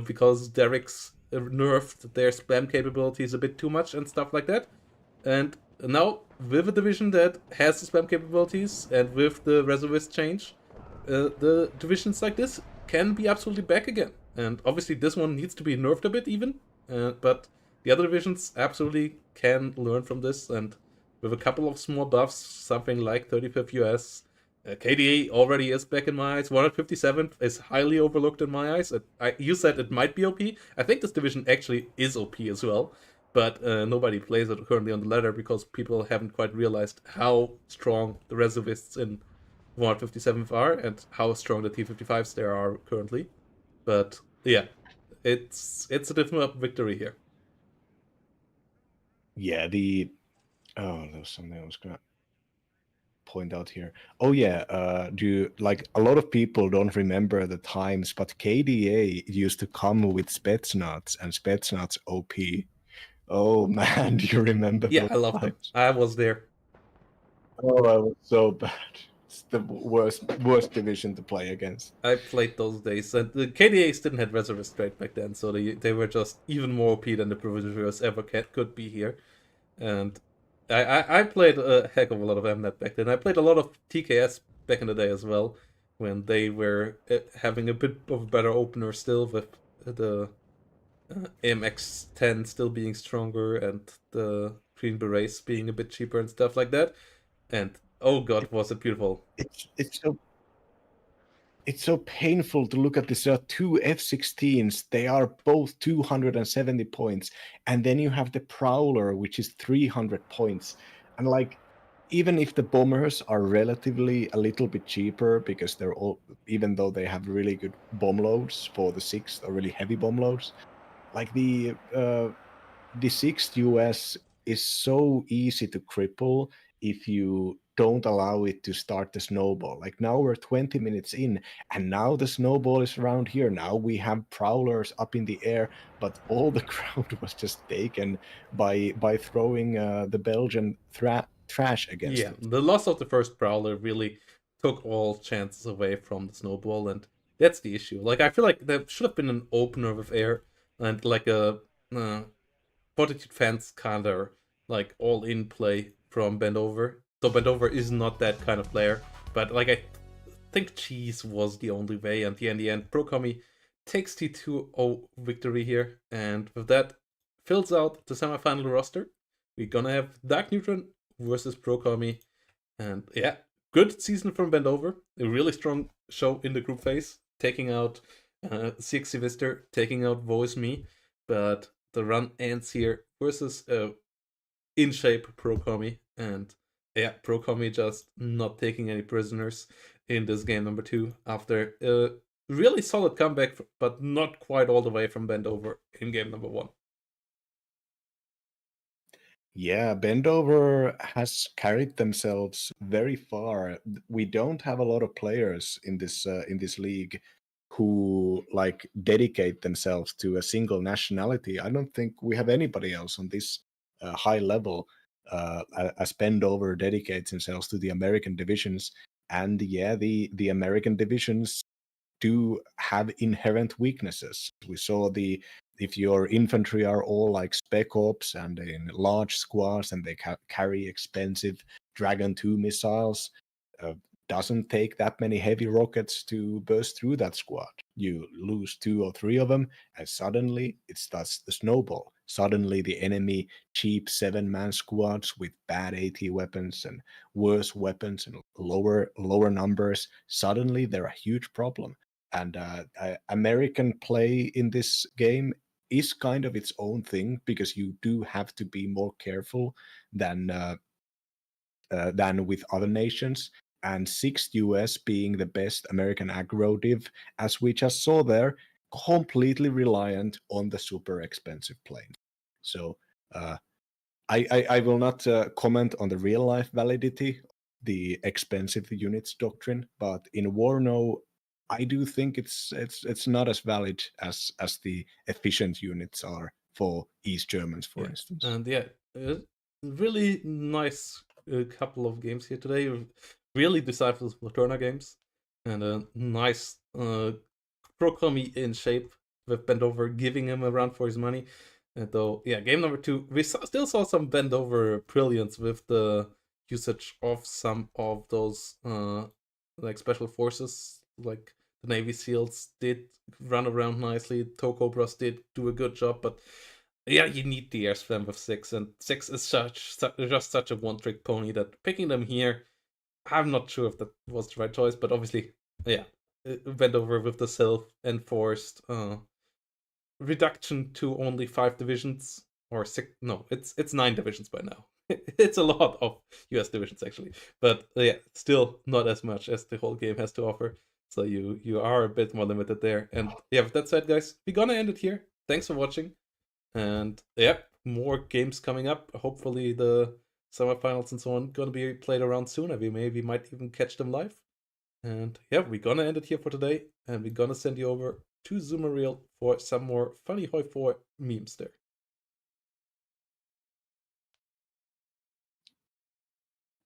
because Derek's nerfed their spam capabilities a bit too much and stuff like that. And now, with a division that has the spam capabilities and with the reservist change, the divisions like this can be absolutely back again. And obviously, this one needs to be nerfed a bit even, but the other divisions absolutely can learn from this. And with a couple of small buffs, something like 35th US, KDA already is back in my eyes. 157th is highly overlooked in my eyes. You said it might be OP. I think this division actually is OP as well, but nobody plays it currently on the ladder because people haven't quite realized how strong the reservists in 157th are and how strong the T55s there are currently. But yeah, it's a different victory here. Yeah, there was something I was gonna point out here. Oh yeah, do you, like, a lot of people don't remember the times, but KDA used to come with Spetsnaz and Spetsnaz OP. Oh man, do you remember Yeah, those I loved them. times? I was there. Oh, I was so bad. It's the worst division to play against. I played those days, and the KDAs didn't have reservist trade back then, so they were just even more OP than the Provisioners ever could be here. And I played a heck of a lot of Mnet back then. I played a lot of TKS back in the day as well, when they were having a bit of a better opener still, with the AMX10 still being stronger and the Green Berets being a bit cheaper and stuff like that. And oh god, was it beautiful. It's so it's so painful to look at this. There are two F-16s. They are both 270 points, and then you have the Prowler, which is 300 points. And like, even if the bombers are relatively a little bit cheaper because they're all, even though they have really good bomb loads for the sixth or really heavy bomb loads, like the sixth US is so easy to cripple if you don't allow it to start the snowball. Like, now we're 20 minutes in, and now the snowball is around here. Now we have prowlers up in the air, but all the crowd was just taken by throwing the Belgian trash against Yeah, it. the loss of the first Prowler really took all chances away from the snowball, and that's the issue. Like, I feel like there should have been an opener with air and like a Fortitude fans counter, like all in play from Bendover. So Bendover is not that kind of player, but like I think cheese was the only way, and in the end, Procomi takes the 2-0 victory here, and with that, fills out the semifinal roster. We're gonna have Dark Neutron versus Procomi, and yeah, good season from Bendover. A really strong show in the group phase, taking out CXC Vister, taking out Voice Me, but the run ends here versus in shape Procomi, and yeah, Procomi just not taking any prisoners in this game number 2 after a really solid comeback, but not quite all the way from Bendover in game number 1. Yeah, Bendover has carried themselves very far. We don't have a lot of players in this league who like dedicate themselves to a single nationality. I don't think we have anybody else on this high level as Bendover dedicates themselves to the American divisions. And yeah, the American divisions do have inherent weaknesses. We saw the if your infantry are all like spec ops and in large squads and they carry expensive Dragon 2 missiles, uh, doesn't take that many heavy rockets to burst through that squad. You lose two or three of them, and suddenly it starts the snowball. Suddenly, the enemy cheap 7-man squads with bad AT weapons and worse weapons and lower numbers. Suddenly, they're a huge problem. And American play in this game is kind of its own thing because you do have to be more careful than with other nations. And sixth US being the best American aggro div, as we just saw there, completely reliant on the super expensive planes. So I will not comment on the real life validity, the expensive units doctrine, but in WARNO, I do think it's not as valid as the efficient units are for East Germans, for instance. And really nice couple of games here today. Really decisive Laterna games, and a nice Procomi in shape with Bendover giving him a run for his money. And though, game number 2, we still saw some Bendover brilliance with the usage of some of those like special forces, like the Navy SEALs did run around nicely. Toe Cobras did do a good job, but you need the air slam with 6, and 6 is just such a one-trick pony that picking them here, I'm not sure if that was the right choice, but obviously, went over with the self-enforced reduction to only 5 divisions, or 6. No, it's 9 divisions by now. It's a lot of US divisions actually, but still not as much as the whole game has to offer. So you are a bit more limited there. And with that said, guys, we're gonna end it here. Thanks for watching, and more games coming up. Hopefully the semifinals and so on gonna be played around soon, and we might even catch them live. And we're gonna end it here for today, and we're gonna send you over to Zoomerreel for some more funny Hoi 4 memes there.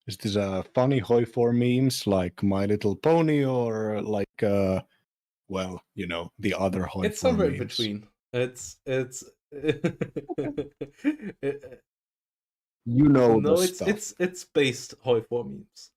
Is this a funny Hoi 4 memes like My Little Pony, or like well, you know, the other Hoi 4 memes? It's somewhere in between. It's you know no, the stuff. it's based Hoi 4 memes.